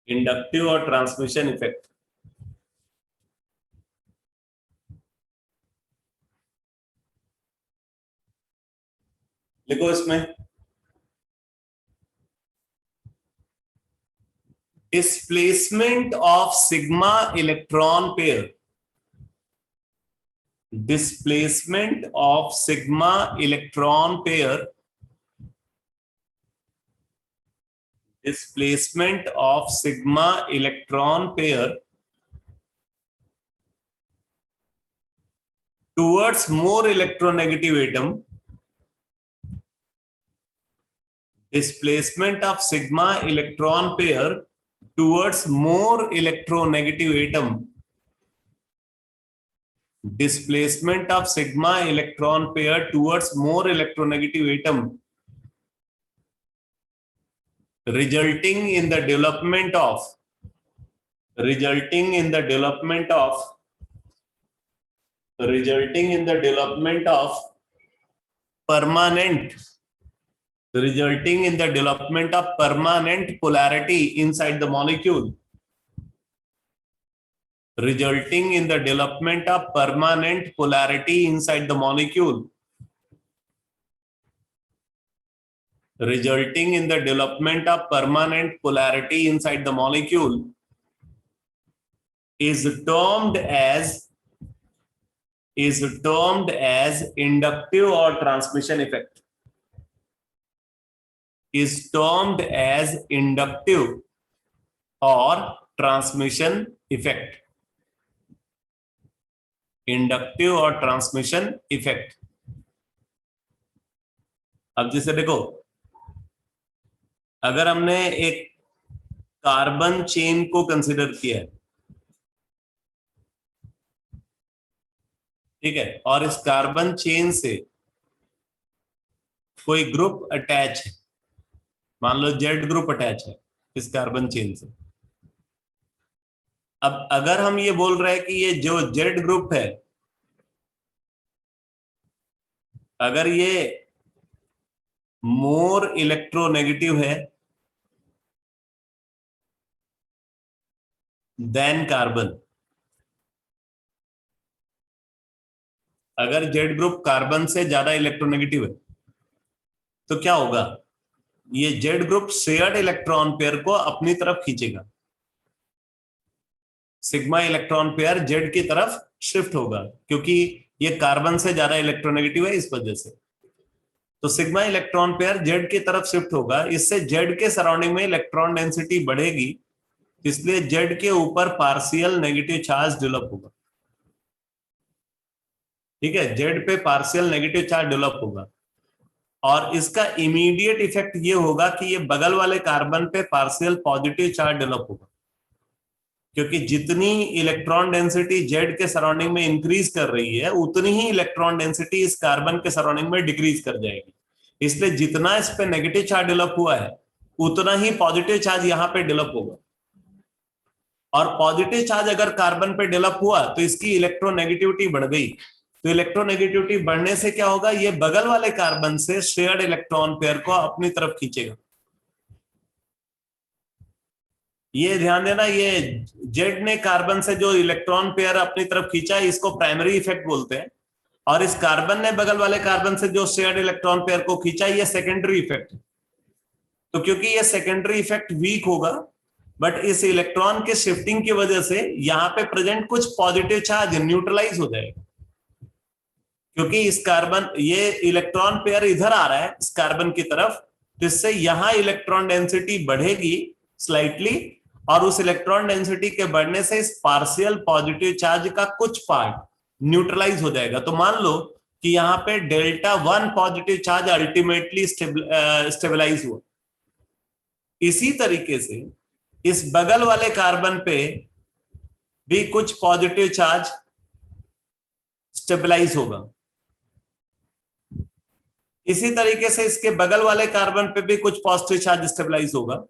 इंडक्टिव और ट्रांसमिशन इफेक्ट, लिखो इसमें displacement of sigma electron pair, displacement of sigma electron pair displacement of sigma electron pair towards more electronegative atom, displacement of sigma electron pair towards more electronegative atom, displacement of sigma electron pair towards more electronegative atom, resulting in the development of permanent polarity inside the molecule, resulting in the development of permanent polarity inside the molecule, resulting in the development of permanent polarity inside the molecule, is termed as inductive or transmission effect. Is termed as inductive or transmission effect. Inductive or transmission effect. अब जैसे देखो, अगर हमने एक carbon chain को consider किया है, ठीक है, और इस कार्बन चेन से कोई ग्रुप अटैच है, मान लो जेड ग्रुप अटैच है इस कार्बन चेन से। अब अगर हम ये बोल रहे हैं कि ये जो जेड ग्रुप है, अगर ये मोर इलेक्ट्रोनेगेटिव है देन कार्बन, अगर जेड ग्रुप कार्बन से ज्यादा इलेक्ट्रोनेगेटिव है तो क्या होगा, ये Z group shared electron pair को अपनी तरफ खींचेगा, सिग्मा इलेक्ट्रॉन पेयर जेड की तरफ शिफ्ट होगा, क्योंकि ये कार्बन से ज्यादा इलेक्ट्रोनेगेटिव है, इस वजह से। तो सिग्मा इलेक्ट्रॉन पेयर जेड की तरफ शिफ्ट होगा, इससे जेड के सराउंडिंग में इलेक्ट्रॉन डेंसिटी बढ़ेगी, इसलिए जेड के ऊपर पार्शियल नेगेटिव चार्ज डेवलप होगा। ठीक है, जेड पे पार्शियल नेगेटिव चार्ज डेवलप होगा, और इसका इमीडिएट इफेक्ट ये होगा कि ये बगल वाले कार्बन पे पार्शियल पॉजिटिव चार्ज डेवलप होगा, क्योंकि जितनी इलेक्ट्रॉन डेंसिटी जेड के सराउंडिंग में इंक्रीज कर रही है, उतनी ही इलेक्ट्रॉन डेंसिटी इस कार्बन के सराउंडिंग में डिक्रीज कर जाएगी। इसलिए जितना इस पे नेगेटिव चार्ज डेवलप हुआ है, उतना ही पॉजिटिव चार्ज यहाँ पे डेवलप होगा, और पॉजिटिव चार्ज अगर कार्बन पे डेवलप हुआ तो इसकी इलेक्ट्रोनेगेटिविटी बढ़ गई। तो इलेक्ट्रोनेगेटिविटी बढ़ने से क्या होगा, ये बगल वाले कार्बन से शेयर्ड इलेक्ट्रॉन पेयर को अपनी तरफ खींचेगा। ये ध्यान देना, ये जेड ने कार्बन से जो इलेक्ट्रॉन पेयर अपनी तरफ खींचा है, इसको प्राइमरी इफेक्ट बोलते हैं, और इस कार्बन ने बगल वाले कार्बन से जो शेयर्ड इलेक्ट्रॉन पेयर को खींचा, ये सेकेंडरी इफेक्ट है। तो क्योंकि ये सेकेंडरी इफेक्ट वीक होगा, बट इस इलेक्ट्रॉन के शिफ्टिंग की वजह से यहाँ पे प्रेजेंट कुछ पॉजिटिव चार्ज न्यूट्रलाइज हो जाएगा, क्योंकि इस कार्बन, ये इलेक्ट्रॉन पेयर इधर आ रहा है इस कार्बन की तरफ, जिससे यहां इलेक्ट्रॉन डेंसिटी बढ़ेगी स्लाइटली, और उस इलेक्ट्रॉन डेंसिटी के बढ़ने से इस पार्शियल पॉजिटिव चार्ज का कुछ पार्ट न्यूट्रलाइज हो जाएगा। तो मान लो कि यहाँ पे delta 1 positive charge ultimately stabilise हुआ। इसी तरीके से इस बगल वाले कार्बन पे भी कुछ पॉजिटिव चार्ज स्टेबलाइज होगा। इसी तरीके से इसके बगल वाले कार्बन पे भी कुछ पॉजिटिव चार्ज स्टेबलाइज होगा,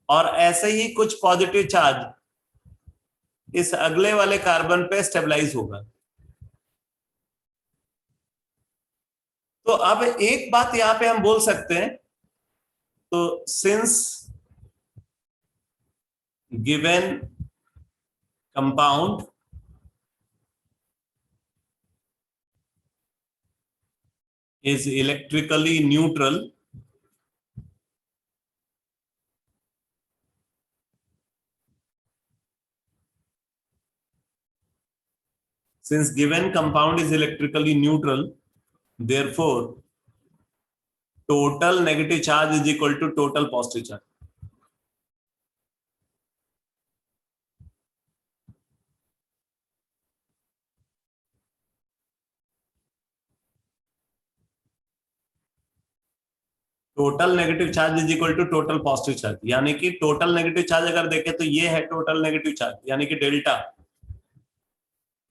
और ऐसे ही कुछ पॉजिटिव चार्ज इस अगले वाले कार्बन पे स्टेबलाइज होगा। तो अब एक बात यहां पे हम बोल सकते हैं, तो since given compound is electrically neutral, since given compound is electrically neutral, therefore total negative charge is equal to total positive charge. Total negative charge is equal to total positive charge, यानी कि total negative charge अगर देखें तो ये है total negative charge, यानी कि delta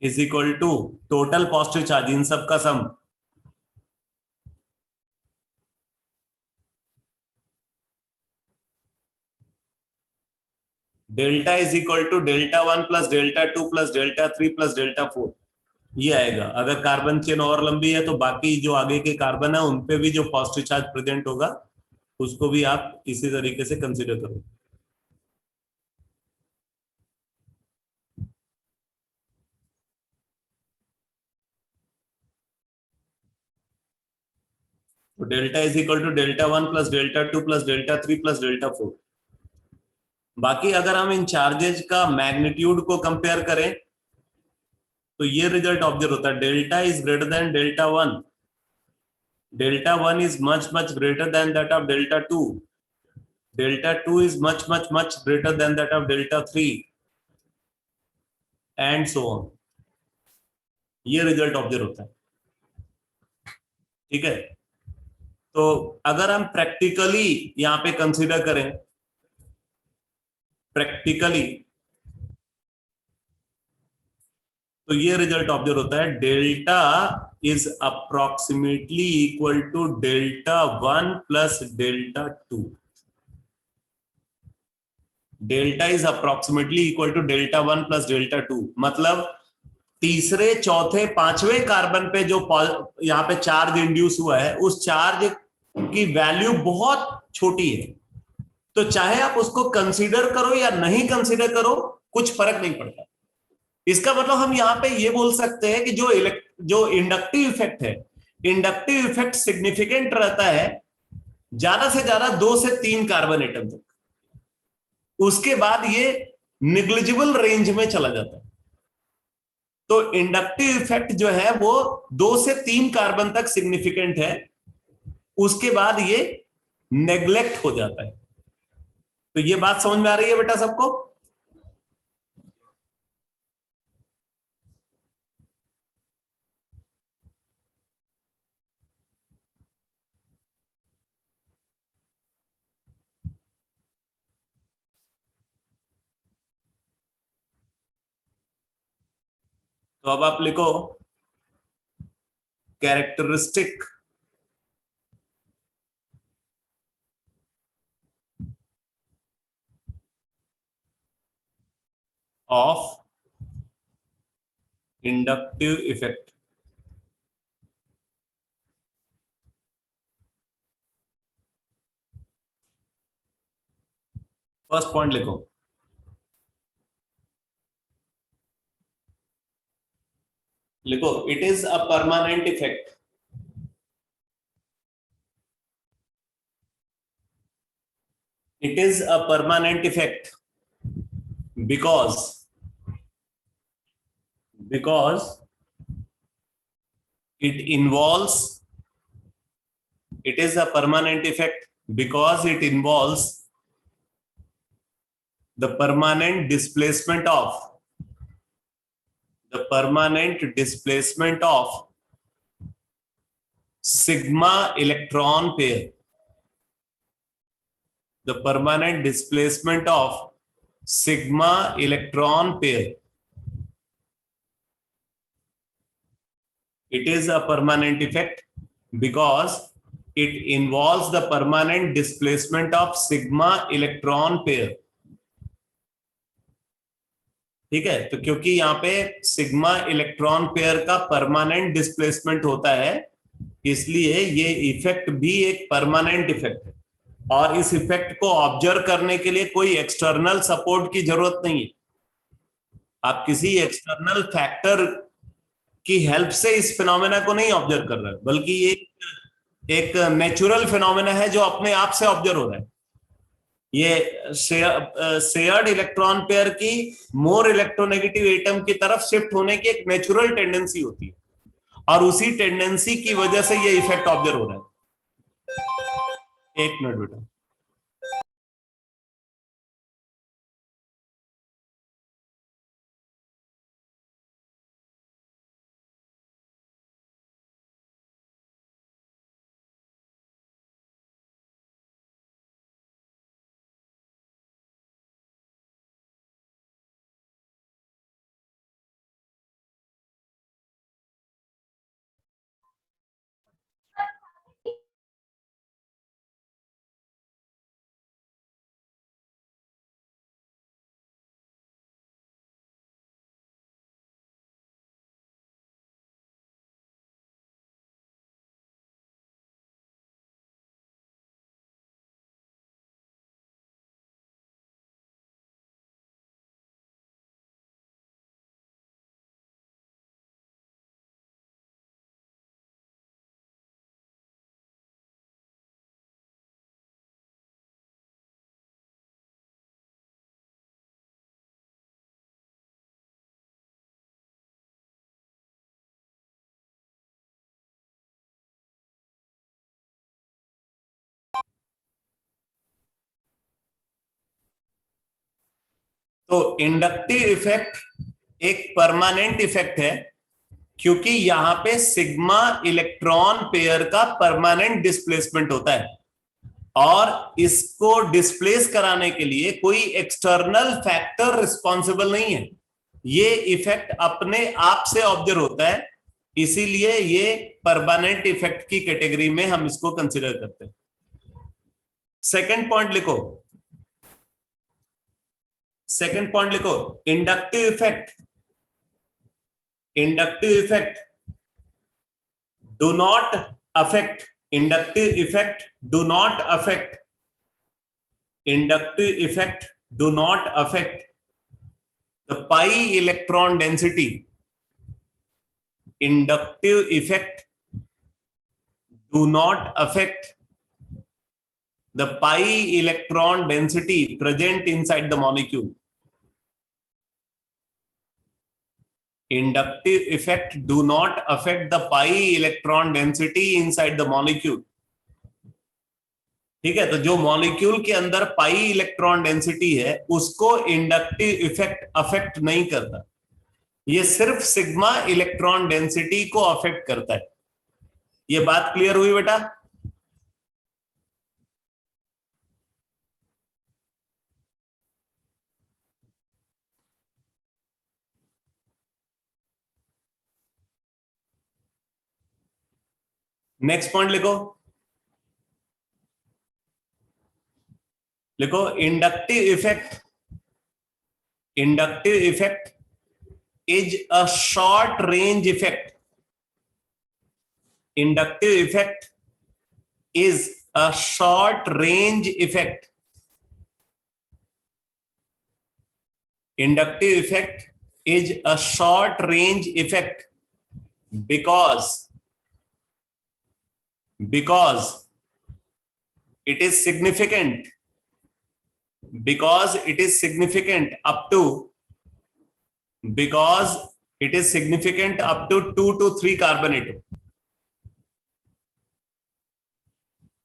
is equal to total positive charge इन सब का sum. Delta is equal to delta 1 plus delta 2 plus delta 3 plus delta 4, ये आएगा। अगर कार्बन चेन और लंबी है तो बाकी जो आगे के कार्बन है उन पे भी जो पॉजिटिव चार्ज प्रेजेंट होगा उसको भी आप इसी तरीके से कंसीडर करो। तो delta is equal to delta 1 plus delta 2 plus delta 3 plus delta 4। बाकी अगर हम इन चार्जेज का मैग्नीट्यूड को कंपेयर करें तो ये रिजल्ट ऑब्जर्व होता है, delta is greater than delta 1, delta 1 is much greater than that of delta 2, delta 2 is much greater than that of delta 3 and so on। ये रिजल्ट ऑब्जर्व होता है, ठीक है। तो अगर हम प्रैक्टिकली यहां पे कंसीडर करें, प्रैक्टिकली तो ये रिजल्ट ऑब्जर्व होता है, delta is approximately equal to delta 1 plus delta 2, delta is approximately equal to delta 1 plus delta 2। मतलब तीसरे चौथे पांचवें कार्बन पे जो यहाँ पे चार्ज इंड्यूस हुआ है उस चार्ज की वैल्यू बहुत छोटी है, तो चाहे आप उसको कंसीडर करो या नहीं कंसीडर करो कुछ फर्क नहीं पड़ता। इसका मतलब हम यहाँ पे ये बोल सकते हैं कि जो इंडक्टिव इफेक्ट है, इंडक्टिव इफेक्ट सिग्निफिकेंट रहता है ज्यादा से ज्यादा 2 से 3 कार्बन एटम तक, उसके बाद ये निग्लिजिबल रेंज में चला जाता है। तो इंडक्टिव इफेक्ट जो है वो 2 से 3 कार्बन तक सिग्निफिकेंट है, उसके बाद ये नेग्लेक्ट हो जाता है। तो ये बात समझ में आ रही है बेटा सबको? तो अब आप लिखो characteristic of inductive effect. First point लिखो, लिखो it is a permanent effect, it is a permanent effect because it involves, it is a permanent effect because it involves the permanent displacement of sigma electron pair, the permanent displacement of sigma electron pair. It is a permanent effect because it involves the permanent displacement of sigma electron pair। ठीक है, तो क्योंकि यहाँ पे sigma electron pair का permanent displacement होता है इसलिए ये इफेक्ट भी एक परमानेंट इफेक्ट है, और इस इफेक्ट को ऑब्जर्व करने के लिए कोई एक्सटर्नल सपोर्ट की जरूरत नहीं है। आप किसी एक्सटर्नल फैक्टर की हेल्प से इस फिनोमेना को नहीं ऑब्जर्व कर रहे, बल्कि ये एक नेचुरल फिनोमेना है जो अपने आप से ऑब्जर्व हो रहा है। ये शेयर्ड इलेक्ट्रॉन पेयर की मोर इलेक्ट्रोनेगेटिव एटम की तरफ शिफ्ट होने की एक नेचुरल टेंडेंसी होती है, और उसी टेंडेंसी की वजह से ये इफेक्ट ऑब्जर्व हो रहा है। एक मिनट बेटा। तो इंडक्टिव इफेक्ट एक परमानेंट इफेक्ट है, क्योंकि यहां पे सिग्मा इलेक्ट्रॉन पेयर का परमानेंट डिस्प्लेसमेंट होता है, और इसको डिस्प्लेस कराने के लिए कोई एक्सटर्नल फैक्टर रिस्पॉन्सिबल नहीं है। ये इफेक्ट अपने आप से ऑब्जर्व होता है, इसीलिए ये परमानेंट इफेक्ट की कैटेगरी में हम इसको कंसिडर करते हैं। सेकंड पॉइंट लिखो, सेकंड पॉइंट लिखो, inductive effect, inductive effect do not affect, inductive effect do not affect, inductive effect do not affect the pi electron density, inductive effect do not affect the pi electron density present inside the molecule. Inductive effect do not affect the pi electron density inside the molecule. ठीक है, तो जो molecule के अंदर pi electron density है उसको inductive effect affect नहीं करता, ये सिर्फ सिग्मा इलेक्ट्रॉन डेंसिटी को अफेक्ट करता है। ये बात क्लियर हुई बेटा? नेक्स्ट पॉइंट लिखो, लिखो inductive effect, inductive effect is a short range effect, inductive effect is a short range effect, inductive effect is a short range effect because it is significant, because it is significant up to, because it is significant up to 2 to 3 carbon atom,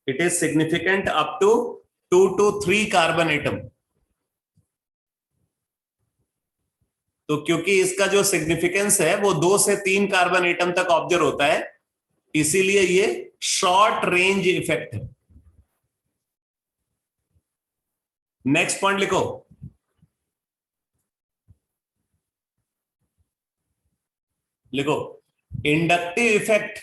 it is significant up to 2 to 3 carbon atom। तो क्योंकि इसका जो significance है वो 2 से 3 carbon atom तक observe होता है, इसीलिए ये शॉर्ट रेंज इफेक्ट है। नेक्स्ट पॉइंट लिखो, लिखो inductive effect,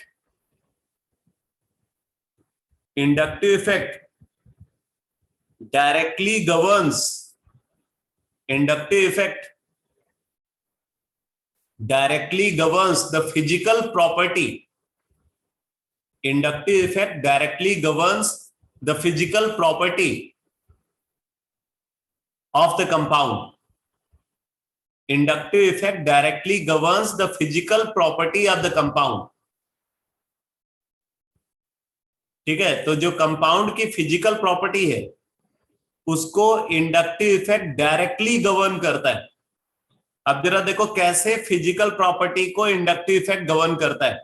inductive effect directly governs, inductive effect directly governs the physical property, inductive effect directly governs the physical property of the compound, inductive effect directly governs the physical property of the compound। ठीक है, तो जो compound की physical property है उसको inductive effect directly govern करता है। अब जरा देखो कैसे फिजिकल प्रॉपर्टी को इंडक्टिव इफेक्ट गवर्न करता है।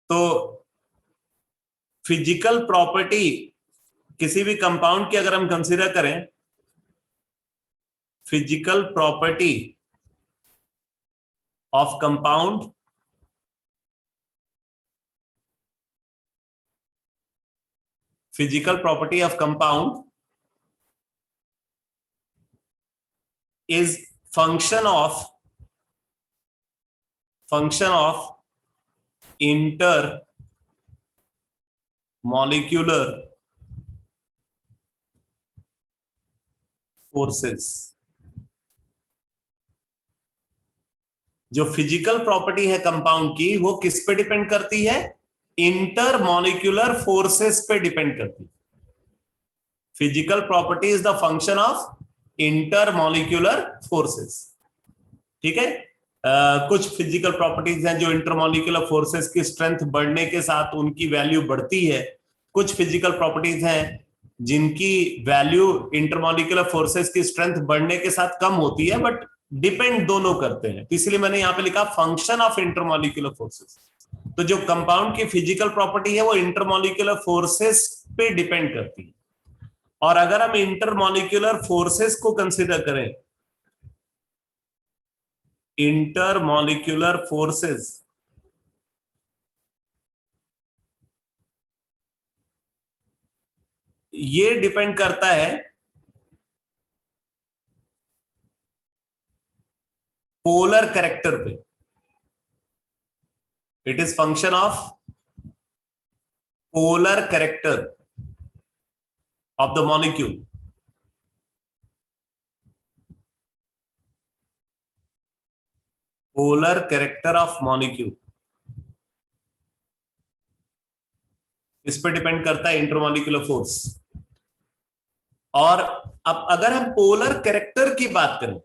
तो फिजिकल प्रॉपर्टी किसी भी कंपाउंड की अगर हम कंसीडर करें, physical property of compound, physical property of compound is function of intermolecular forces। जो फिजिकल प्रॉपर्टी है कंपाउंड की वो किस पे डिपेंड करती है? इंटरमोलिक्यूलर फोर्सेस पे डिपेंड करती है। Physical property is the function of intermolecular forces. ठीक है, कुछ फिजिकल प्रॉपर्टीज हैं जो इंटरमोलिक्यूलर फोर्सेस की स्ट्रेंथ बढ़ने के साथ उनकी वैल्यू बढ़ती है, कुछ फिजिकल प्रॉपर्टीज हैं जिनकी वैल्यू इंटरमोलिक्यूलर फोर्सेस की स्ट्रेंथ बढ़ने के साथ कम होती है, बट डिपेंड दोनों करते हैं। इसलिए मैंने यहां पे लिखा फंक्शन ऑफ इंटरमोलिक्यूलर फोर्सेस। तो जो कंपाउंड की फिजिकल प्रॉपर्टी है वो इंटरमोलिक्यूलर फोर्सेस पे डिपेंड करती है, और अगर हम इंटरमॉलिक्यूलर फोर्सेस को कंसिडर करें, इंटरमॉलिक्यूलर फोर्सेस, ये डिपेंड करता है पोलर कैरेक्टर पे. It is function of polar character of the molecule. Polar character of molecule, इस पर डिपेंड करता है इंटरमॉलिक्यूलर फोर्स. और अब अगर हम पोलर कैरेक्टर की बात करें,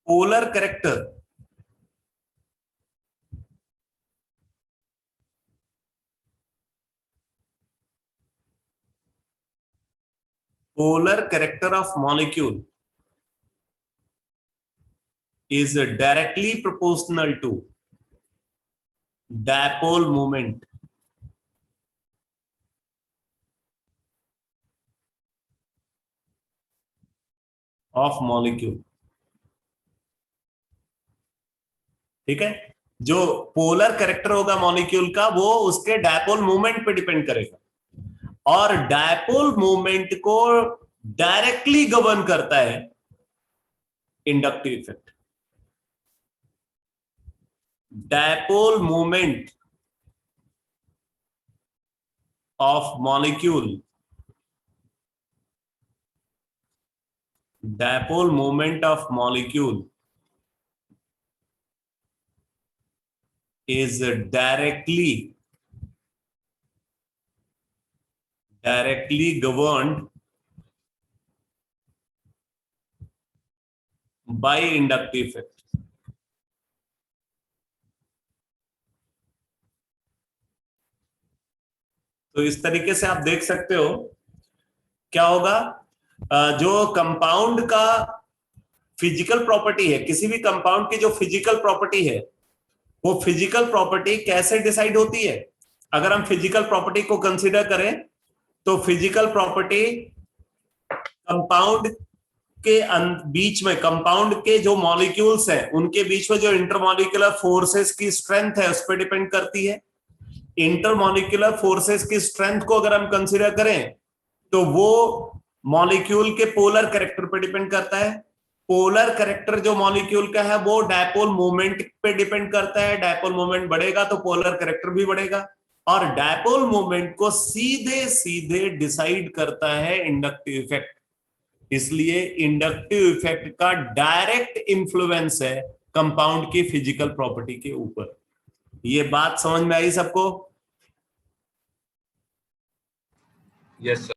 polar character, polar character of molecule is directly proportional to dipole moment of molecule. ठीक है, जो पोलर कैरेक्टर होगा मॉलिक्यूल का वो उसके डायपोल मोमेंट पे डिपेंड करेगा, और डायपोल मोमेंट को डायरेक्टली गवर्न करता है inductive effect. Dipole moment of molecule, dipole moment of molecule is directly governed by inductive effect. तो इस तरीके से आप देख सकते हो क्या होगा. जो कंपाउंड का फिजिकल प्रॉपर्टी है, किसी भी कंपाउंड की जो फिजिकल प्रॉपर्टी है, वो फिजिकल प्रॉपर्टी कैसे डिसाइड होती है. अगर हम फिजिकल प्रॉपर्टी को कंसीडर करें तो फिजिकल प्रॉपर्टी कंपाउंड के बीच में, कंपाउंड के जो मॉलिक्यूल्स हैं उनके बीच में जो इंटरमॉलिक्यूलर फोर्सेस की स्ट्रेंथ है उस पर डिपेंड करती है. इंटरमॉलिक्यूलर फोर्सेस की स्ट्रेंथ को अगर हम कंसीडर करें तो वो मॉलिक्यूल के पोलर कैरेक्टर पर डिपेंड करता है. पोलर कैरेक्टर जो मॉलिक्यूल का है वो डायपोल मोमेंट पे डिपेंड करता है. डायपोल मोमेंट बढ़ेगा तो पोलर कैरेक्टर भी बढ़ेगा, और डायपोल मोमेंट को सीधे सीधे डिसाइड करता है इंडक्टिव इफेक्ट. इसलिए इंडक्टिव इफेक्ट का डायरेक्ट इंफ्लुएंस है कंपाउंड की फिजिकल प्रॉपर्टी के ऊपर. ये बात समझ में आई सबको? Yes sir.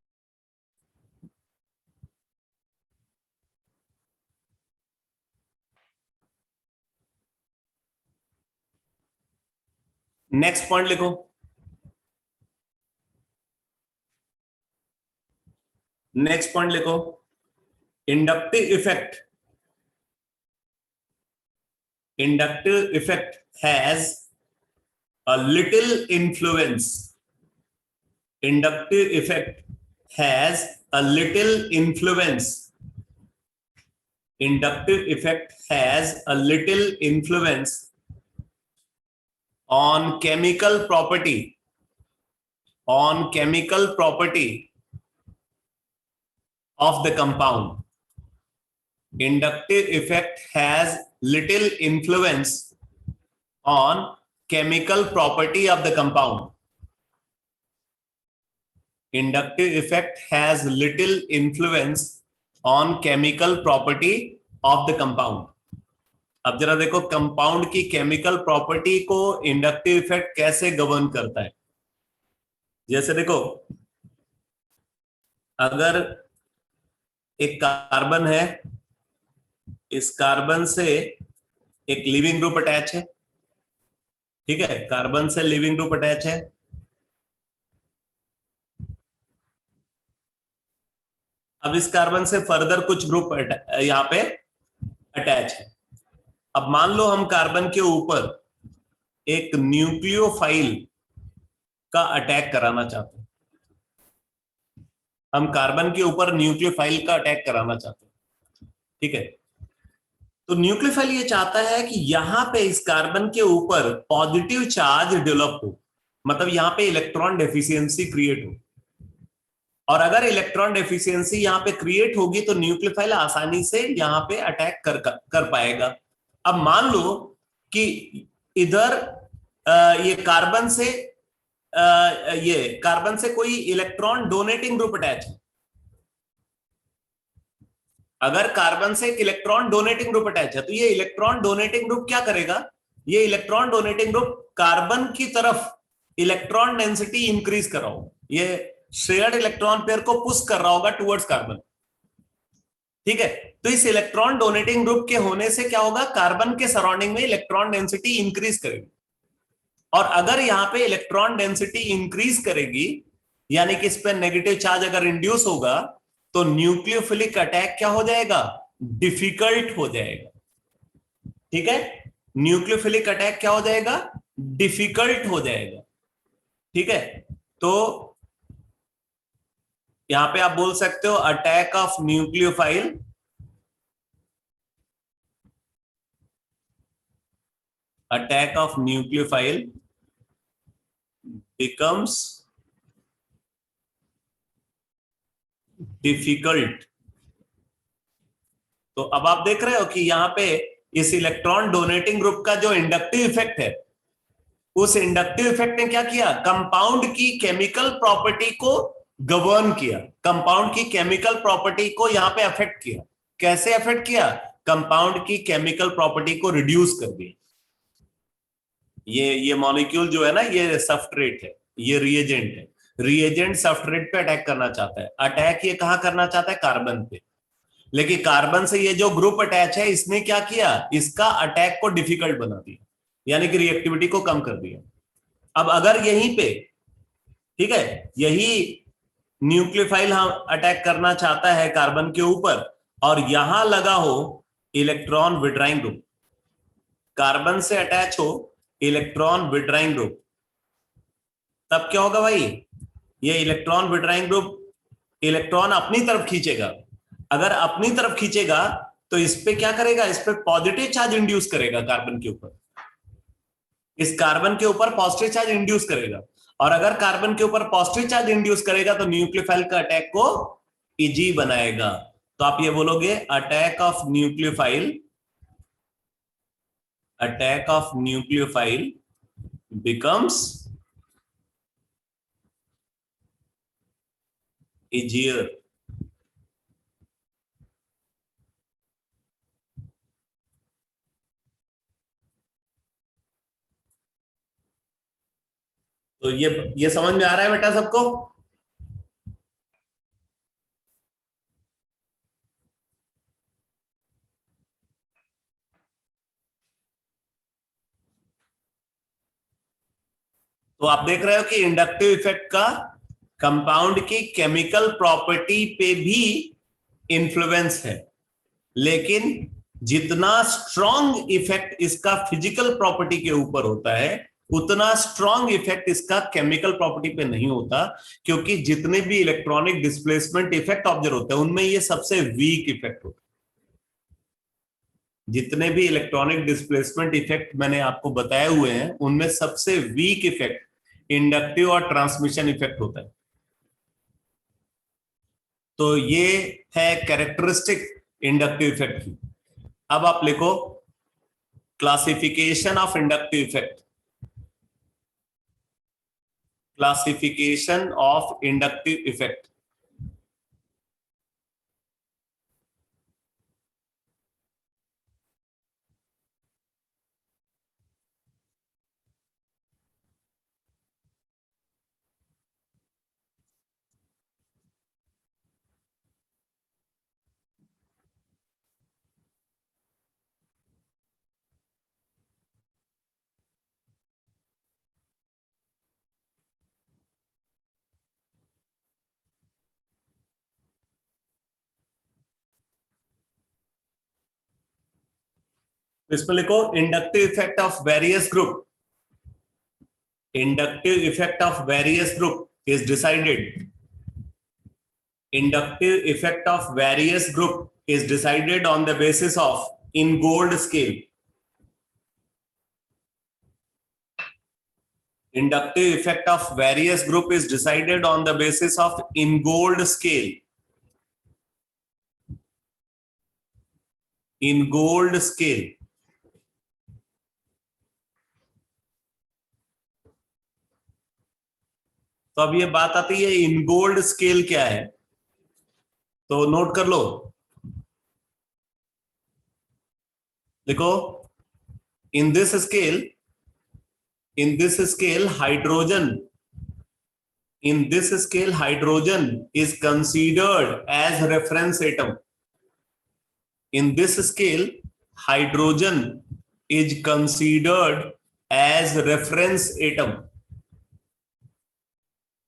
नेक्स्ट पॉइंट लिखो. नेक्स्ट पॉइंट लिखो. Inductive effect, inductive effect has a little influence. Inductive effect has a little influence. Inductive effect has a little influence on chemical property, on chemical property of the compound. Inductive effect has little influence on chemical property of the compound. Inductive effect has little influence on chemical property of the compound. अब जरा देखो compound की chemical property को inductive effect कैसे govern करता है. जैसे देखो, अगर एक कार्बन है, इस कार्बन से एक लिविंग ग्रुप अटैच है. ठीक है, कार्बन से लिविंग ग्रुप अटैच है. अब इस कार्बन से फर्दर कुछ ग्रुप यहां पे अटैच है. अब मान लो हम कार्बन के ऊपर एक न्यूक्लियोफाइल का अटैक कराना चाहते हैं. हम कार्बन के ऊपर न्यूक्लियोफाइल का अटैक कराना चाहते हैं, ठीक है। तो न्यूक्लियोफाइल ये चाहता है कि यहां पे इस कार्बन के ऊपर पॉजिटिव चार्ज डेवलप हो, मतलब यहां पे इलेक्ट्रॉन डेफिशिएंसी क्रिएट हो। और अगर इलेक्ट्रॉन डेफिशिएंसी यहां पे क्रिएट होगी तो न्यूक्लियोफाइल आसानी से यहां पे अटैक कर पाएगा। अब मान लो कि इधर ये कार्बन से कोई इलेक्ट्रॉन डोनेटिंग ग्रुप अटैच है। अगर कार्बन से एक इलेक्ट्रॉन डोनेटिंग ग्रुप अटैच है तो ये इलेक्ट्रॉन डोनेटिंग ग्रुप क्या करेगा, ये इलेक्ट्रॉन डोनेटिंग ग्रुप कार्बन की तरफ इलेक्ट्रॉन डेंसिटी इंक्रीज कर रहा होगा, ये शेयर्ड इलेक्ट्रॉन पेयर को पुश कर रहा होगा टुवर्ड्स कार्बन, ठीक है। तो इस इलेक्ट्रॉन डोनेटिंग ग्रुप के होने से क्या होगा, कार्बन के सराउंडिंग में इलेक्ट्रॉन डेंसिटी इंक्रीज करेगी। और अगर यहां पे इलेक्ट्रॉन डेंसिटी इंक्रीज करेगी, यानी कि इस पर नेगेटिव चार्ज अगर इंड्यूस होगा, तो न्यूक्लियोफिलिक अटैक क्या हो जाएगा, डिफिकल्ट हो जाएगा, ठीक है। न्यूक्लियोफिलिक अटैक क्या हो जाएगा, डिफिकल्ट हो जाएगा, ठीक है। तो यहां पे आप बोल सकते हो attack of nucleophile, attack of nucleophile becomes difficult। तो अब आप देख रहे हो कि यहां पे इस इलेक्ट्रॉन डोनेटिंग ग्रुप का जो इंडक्टिव इफेक्ट है, उस इंडक्टिव इफेक्ट ने क्या किया, कंपाउंड की केमिकल प्रॉपर्टी को गवर्न किया, कंपाउंड की केमिकल प्रॉपर्टी को यहां पे अफेक्ट किया। कैसे अफेक्ट किया, कंपाउंड की केमिकल प्रॉपर्टी को रिड्यूस कर दिया। ये मॉलिक्यूल जो है ना, ये सब्सट्रेट है, ये रिएजेंट है, रिएजेंट सब्सट्रेट पे अटैक करना चाहता है। अटैक ये कहां करना चाहता है, कार्बन पे। लेकिन कार्बन से ये जो ग्रुप अटैच है, इसने क्या किया, इसका अटैक को डिफिकल्ट बना दिया, यानी कि रिएक्टिविटी को कम कर दिया। अब अगर यहीं पे, ठीक है, यही न्यूक्लियोफाइल हम अटैक करना चाहता है कार्बन के ऊपर, और यहां लगा हो इलेक्ट्रॉन विड्राइंग ग्रुप, कार्बन से अटैच हो इलेक्ट्रॉन विड्राइंग ग्रुप, तब क्या होगा भाई, ये इलेक्ट्रॉन विड्राइंग ग्रुप इलेक्ट्रॉन अपनी तरफ खींचेगा। अगर अपनी तरफ खींचेगा तो इस पे क्या करेगा, इस पे पॉजिटिव चार्ज इंड्यूस करेगा कार्बन के ऊपर, इस कार्बन के ऊपर पॉजिटिव चार्ज इंड्यूस करेगा। और अगर कार्बन के ऊपर पॉजिटिव चार्ज इंड्यूस करेगा तो न्यूक्लियोफाइल का अटैक को इजी बनाएगा। तो आप ये बोलोगे attack of nucleophile, attack of nucleophile becomes easier। तो ये समझ में आ रहा है बेटा सबको। तो आप देख रहे हो कि इंडक्टिव इफेक्ट का कंपाउंड की केमिकल प्रॉपर्टी पे भी इंफ्लुएंस है, लेकिन जितना स्ट्रॉन्ग इफेक्ट इसका फिजिकल प्रॉपर्टी के ऊपर होता है, उतना स्ट्रॉन्ग इफेक्ट इसका केमिकल प्रॉपर्टी पे नहीं होता, क्योंकि जितने भी इलेक्ट्रॉनिक डिस्प्लेसमेंट इफेक्ट ऑब्जर्व होते हैं उनमें ये सबसे वीक इफेक्ट होता है। जितने भी इलेक्ट्रॉनिक डिस्प्लेसमेंट इफेक्ट मैंने आपको बताए हुए हैं, उनमें सबसे वीक इफेक्ट इंडक्टिव और ट्रांसमिशन इफेक्ट होता है। तो ये है कैरेक्टरिस्टिक इंडक्टिव इफेक्ट की। अब आप लिखो classification of inductive effect, classification of inductive effect. इसमें लिखो inductive effect of various group, inductive effect of various group is decided Inductive effect of various group is decided on the basis of Ingold scale. Inductive effect of various group is decided on the basis of Ingold scale. Ingold scale. तो अब ये बात आती है इनगोल्ड scale क्या है, तो note कर लो, देखो in this scale hydrogen is considered as reference atom. In this scale hydrogen is considered as reference atom.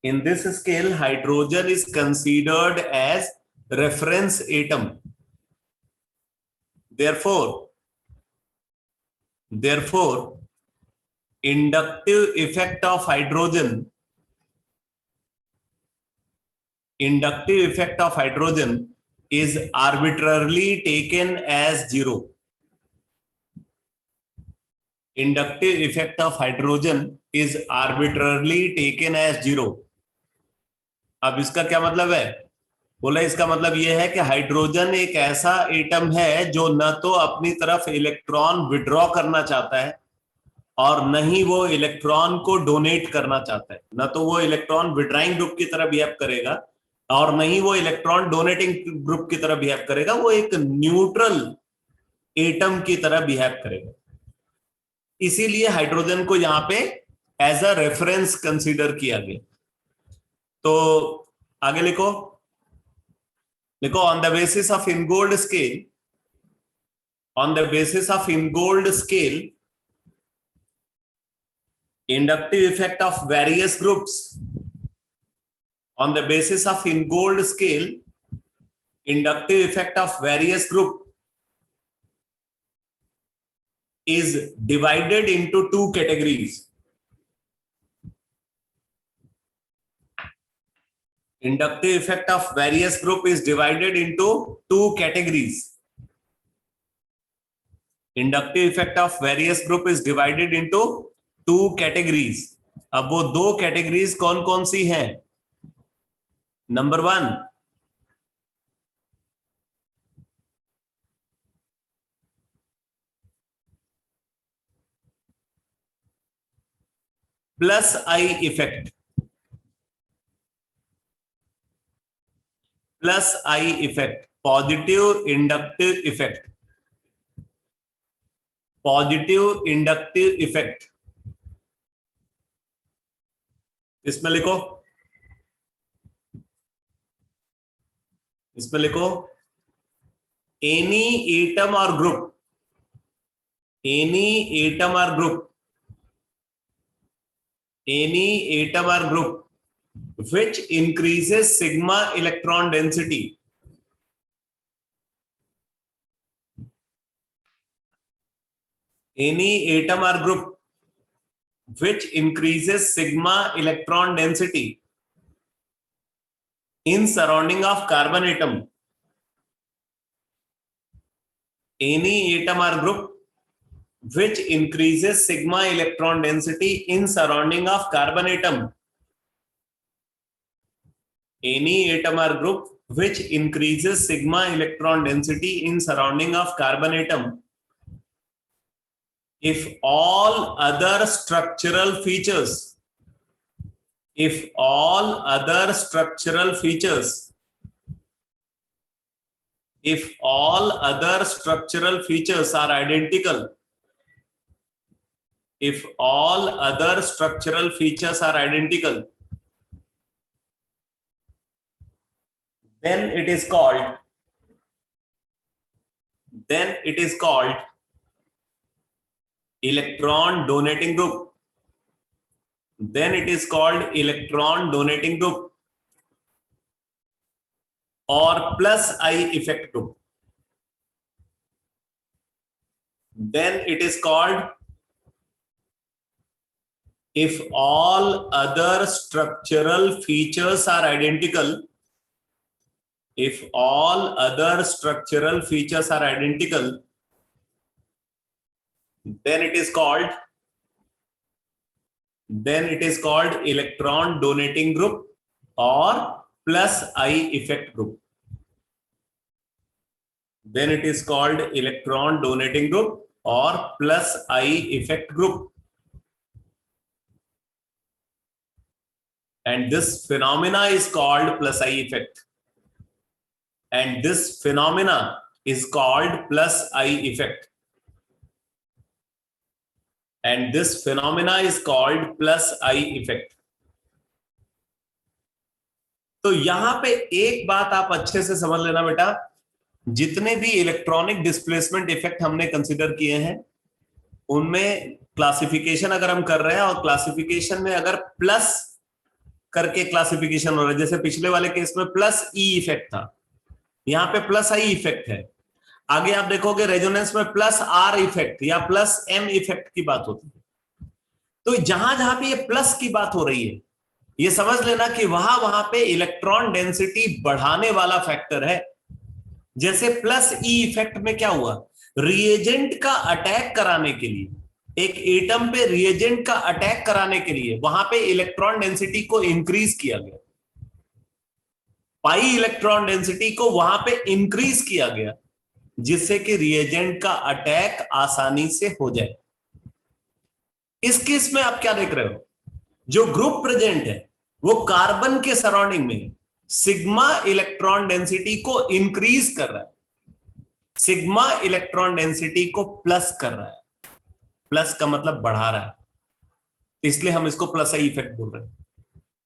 In this scale hydrogen is considered as reference atom. Therefore inductive effect of hydrogen is arbitrarily taken as zero. Inductive effect of hydrogen is arbitrarily taken as zero. अब इसका क्या मतलब है, बोला इसका मतलब यह है कि हाइड्रोजन एक ऐसा एटम है जो न तो अपनी तरफ इलेक्ट्रॉन विड्रॉ करना चाहता है और न ही वो इलेक्ट्रॉन को डोनेट करना चाहता है, न तो वो इलेक्ट्रॉन विड्राइंग ग्रुप की तरह बिहेव करेगा और न ही वो इलेक्ट्रॉन डोनेटिंग ग्रुप की तरह बिहेव करेगा, वो एक न्यूट्रल एटम की तरह बिहेव करेगा. इसीलिए हाइड्रोजन को यहां पे एज अ रेफरेंस कंसीडर किया गया. तो आगे लिखो on the basis of Ingold scale inductive effect of various groups. On the basis of Ingold scale, inductive effect of various group is divided into two categories. Inductive effect of various group is divided into two categories. Inductive effect of various group is divided into two categories. अब वो दो categories कौन कौन सी हैं? Number 1, plus I effect. Positive inductive effect. इसमें लिखो any atom और group which increases sigma electron density. Any atom or group which increases sigma electron density in surrounding of carbon atom. Any atom or group which increases sigma electron density in surrounding of carbon atom. Any atom or group which increases sigma electron density in surrounding of carbon atom if all other structural features are identical, then it is called electron donating group. Or plus I effect group. Then it is called if all other structural features are identical, if all other structural features are identical, then it is called electron donating group or plus I effect group. Then it is called electron donating group or plus I effect group. And this phenomena is called plus I effect. And this phenomena is called plus I effect. And this phenomena is called plus I effect. तो यहां पे एक बात आप अच्छे से समझ लेना बेटा, जितने भी इलेक्ट्रॉनिक डिस्प्लेसमेंट इफेक्ट हमने कंसीडर किए हैं उनमें क्लासिफिकेशन अगर हम कर रहे हैं और क्लासिफिकेशन में अगर प्लस करके क्लासिफिकेशन हो रहा है, जैसे पिछले वाले केस में प्लस ई इफेक्ट था, यहां पे प्लस आई इफेक्ट है. आगे आप देखोगे रेजोनेंस में प्लस आर इफेक्ट या प्लस एम इफेक्ट की बात होती है. तो जहां जहां पे ये प्लस की बात हो रही है ये समझ लेना कि वहां पे इलेक्ट्रॉन डेंसिटी बढ़ाने वाला फैक्टर है. जैसे प्लस ई इफेक्ट में क्या हुआ, रिएजेंट का अटैक कराने के लिए, एक एटम पे रिएजेंट का अटैक कराने के लिए वहां पे इलेक्ट्रॉन डेंसिटी को इंक्रीज किया गया, पाई इलेक्ट्रॉन डेंसिटी को वहां पे इंक्रीज किया गया जिससे कि रिएजेंट का अटैक आसानी से हो जाए. इस केस में आप क्या देख रहे हो, जो ग्रुप प्रेजेंट है वो कार्बन के सराउंडिंग में सिग्मा इलेक्ट्रॉन डेंसिटी को इंक्रीज कर रहा है, सिग्मा इलेक्ट्रॉन डेंसिटी को प्लस कर रहा है. प्लस का मतलब बढ़ा रहा है, इसलिए हम इसको प्लस आई इफेक्ट बोल रहे हैं.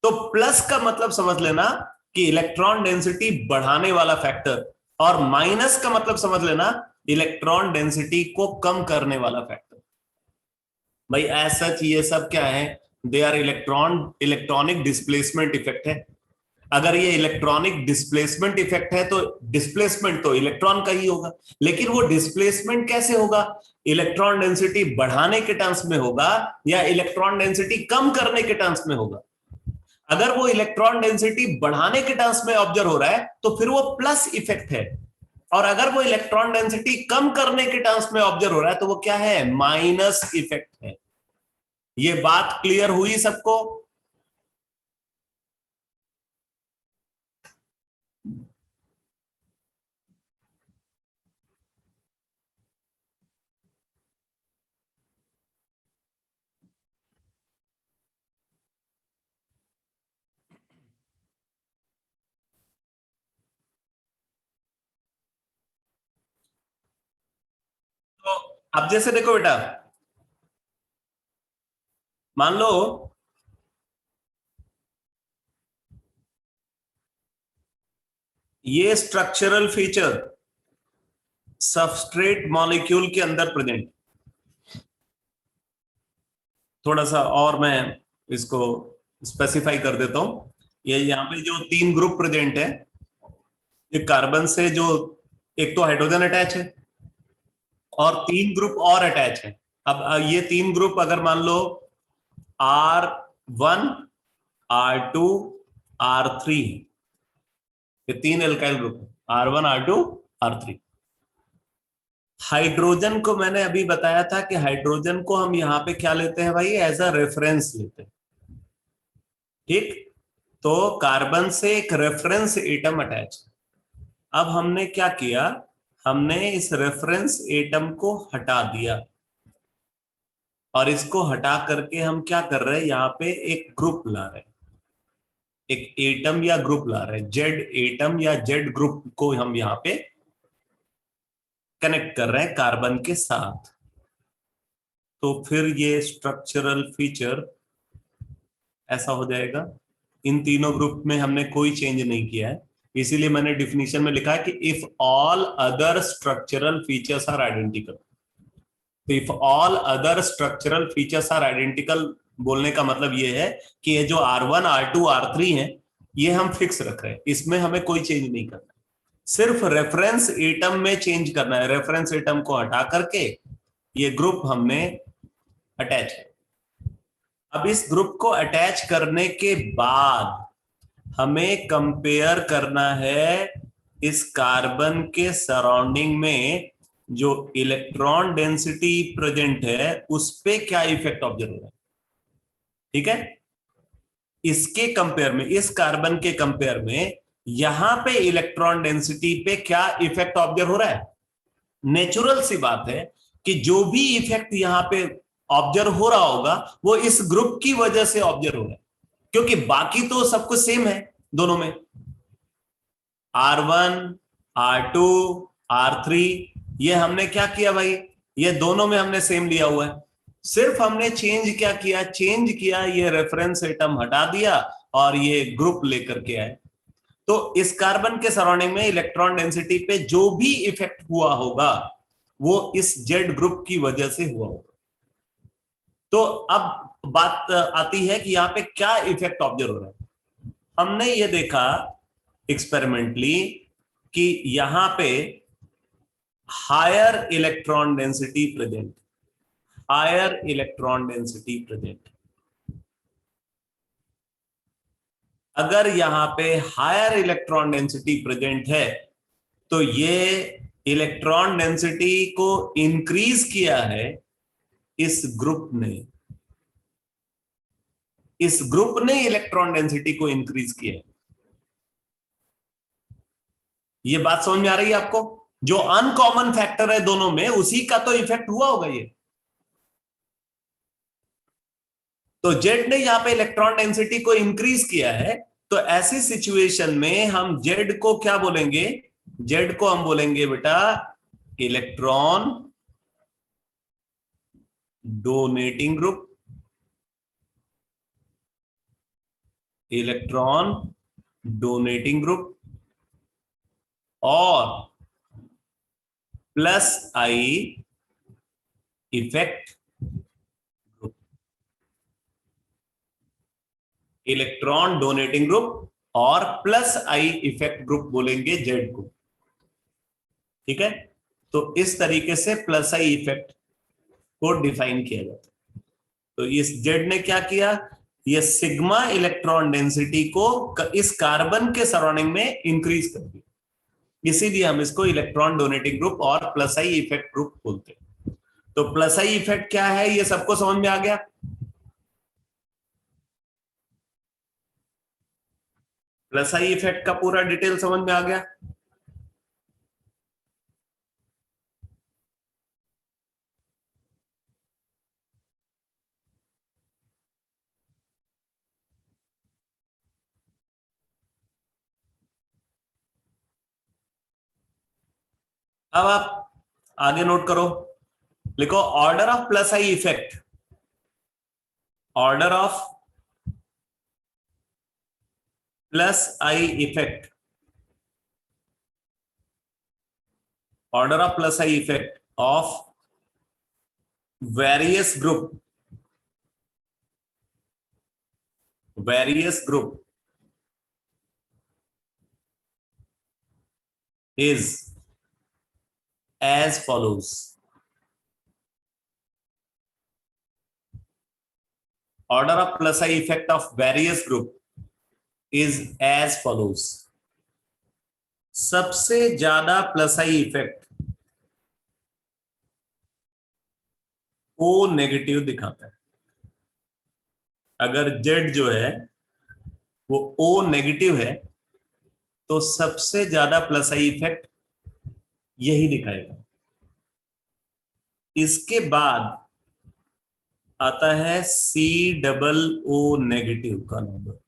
तो प्लस का मतलब समझ लेना कि इलेक्ट्रॉन डेंसिटी बढ़ाने वाला फैक्टर, और माइनस का मतलब समझ लेना इलेक्ट्रॉन डेंसिटी को कम करने वाला फैक्टर. भाई एज सच ये सब क्या है, they are electronic displacement effect है. अगर ये इलेक्ट्रॉनिक डिस्प्लेसमेंट इफेक्ट है तो डिस्प्लेसमेंट तो इलेक्ट्रॉन का ही होगा, लेकिन वो डिस्प्लेसमेंट कैसे होगा, इलेक्ट्रॉन डेंसिटी बढ़ाने के टर्म्स में होगा या इलेक्ट्रॉन डेंसिटी कम करने के टर्म्स में होगा. अगर वो इलेक्ट्रॉन डेंसिटी बढ़ाने के टर्म्स में ऑब्जर्व हो रहा है तो फिर वो प्लस इफेक्ट है, और अगर वो इलेक्ट्रॉन डेंसिटी कम करने के टर्म्स में ऑब्जर्व हो रहा है तो वो क्या है, माइनस इफेक्ट है. ये बात क्लियर हुई सबको? तो अब जैसे देखो बेटा, मान लो ये स्ट्रक्चरल फीचर सबस्ट्रेट मॉलिक्यूल के अंदर प्रेजेंट, थोड़ा सा और मैं इसको स्पेसिफाई कर देता हूं. ये यहाँ पे जो 3 ग्रुप प्रेजेंट है, ये कार्बन से जो एक तो हाइड्रोजन अटैच है और 3 ग्रुप और अटैच है. अब ये 3 ग्रुप अगर मान लो R1, R2, R3, ये 3 एल्काइल ग्रुप है, R1, R2, R3. हाइड्रोजन को मैंने अभी बताया था कि हाइड्रोजन को हम यहां पे क्या लेते हैं भाई, एज अ रेफरेंस लेते हैं. ठीक, तो कार्बन से एक रेफरेंस एटम अटैच. अब हमने क्या किया, हमने इस रेफरेंस एटम को हटा दिया और इसको हटा करके हम क्या कर रहे हैं, यहाँ पे एक ग्रुप ला रहे हैं, एक एटम या ग्रुप ला रहे हैं, जेड एटम या जेड ग्रुप को हम यहाँ पे कनेक्ट कर रहे हैं कार्बन के साथ. तो फिर ये स्ट्रक्चरल फीचर ऐसा हो जाएगा. इन तीनों ग्रुप में हमने कोई चेंज नहीं किया है, इसीलिए मैंने डिफिनीशन में लिखा है कि if all other structural features are identical. If all other structural features are identical बोलने का मतलब ये है कि ये जो R1, R2, R3 है ये हम फिक्स रख रहे हैं, इसमें हमें कोई चेंज नहीं करना, सिर्फ रेफरेंस एटम में चेंज करना है. रेफरेंस एटम को हटा करके ये ग्रुप हमने अटैच है. अब इस ग्रुप को अटैच करने के बाद हमें कंपेयर करना है इस कार्बन के सराउंडिंग में जो इलेक्ट्रॉन डेंसिटी प्रेजेंट है उस पे क्या इफेक्ट ऑब्जर्व हो रहा है। ठीक है, इसके कंपेयर में, इस कार्बन के कंपेयर में यहां पे इलेक्ट्रॉन डेंसिटी पे क्या इफेक्ट ऑब्जर्व हो रहा है। नेचुरल सी बात है कि जो भी इफेक्ट यहां पे ऑब्जर्व हो रहा होगा वो इस ग्रुप की वजह से ऑब्जर्व हो रहा है, क्योंकि बाकी तो सब कुछ सेम है दोनों में। R1, R2, R3 ये हमने क्या किया भाई, ये दोनों में हमने सेम लिया हुआ है। सिर्फ हमने चेंज क्या किया, चेंज किया, ये रेफरेंस एटम हटा दिया और ये ग्रुप लेकर के आए। तो इस कार्बन के सराउंडिंग में इलेक्ट्रॉन डेंसिटी पे जो भी इफेक्ट हुआ होगा वो इस जेड ग्रुप की वजह से हुआ होगा। तो अब बात आती है कि यहां पे क्या इफेक्ट ऑब्जर्व हो रहा है। हमने ये देखा एक्सपेरिमेंटली कि यहां पे higher electron density present, higher electron density present. अगर यहां पे हायर इलेक्ट्रॉन डेंसिटी प्रेजेंट है तो ये इलेक्ट्रॉन डेंसिटी को इंक्रीज किया है इस ग्रुप ने, इस ग्रुप ने इलेक्ट्रॉन डेंसिटी को इंक्रीज किया है। ये बात समझ में आ रही है आपको। जो अनकॉमन फैक्टर है दोनों में उसी का तो इफेक्ट हुआ होगा ये। तो जेड ने यहां पे इलेक्ट्रॉन डेंसिटी को इंक्रीज किया है, तो ऐसी सिचुएशन में हम जेड को क्या बोलेंगे, जेड को हम बोलेंगे बेटा electron donating group, electron donating group और plus I effect group, electron donating group और प्लस आई इफेक्ट ग्रुप बोलेंगे जेड को। ठीक है, तो इस तरीके से प्लस आई इफेक्ट को डिफाइन किया जाता है। तो इस जेड ने क्या किया, ये सिग्मा इलेक्ट्रॉन डेंसिटी को इस कार्बन के सराउंडिंग में इंक्रीज कर दिया, इसीलिए हम इसको इलेक्ट्रॉन डोनेटिंग ग्रुप और प्लस आई इफेक्ट ग्रुप बोलते हैं। तो प्लस आई इफेक्ट क्या है ये सबको समझ में आ गया। प्लस आई इफेक्ट का पूरा डिटेल समझ में आ गया। अब आप आगे नोट करो, लिखो order of plus I effect, order of plus I effect, order of plus I effect of various group, various group is as follows. Order of plus I effect of various group is as follows. सबसे ज्यादा plus I effect O negative दिखाता है। अगर Z जो है वो O negative है तो सबसे ज्यादा प्लस आई इफेक्ट यही दिखाएगा। इसके बाद आता है COO नेगेटिव का नंबर,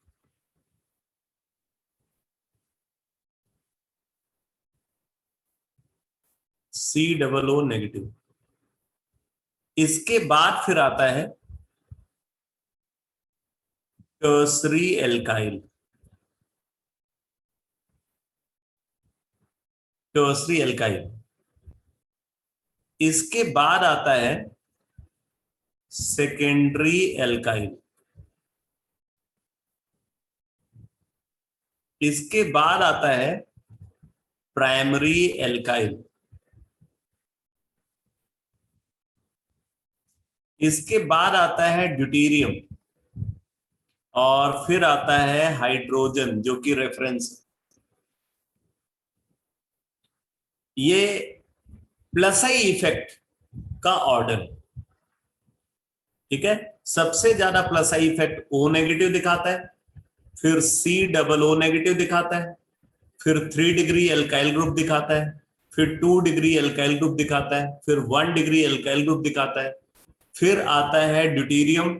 COO नेगेटिव। इसके बाद फिर आता है टर्सरी एल्काइल, टर्सरी एल्काइल। इसके बाद आता है सेकेंडरी एल्काइल, इसके बाद आता है प्राइमरी एल्काइल, इसके बाद आता है ड्यूटेरियम और फिर आता है हाइड्रोजन जो कि रेफरेंस। ये प्लस आई इफेक्ट का ऑर्डर है, ठीक है। सबसे ज्यादा plus I effect O negative दिखाता है, फिर सी डबल ओ नेगेटिव दिखाता है, फिर 3 डिग्री एल्काइल ग्रुप दिखाता है, फिर 2 डिग्री एल्काइल ग्रुप दिखाता है, फिर 1 डिग्री एल्काइल ग्रुप दिखाता है, फिर आता है ड्यूटीरियम।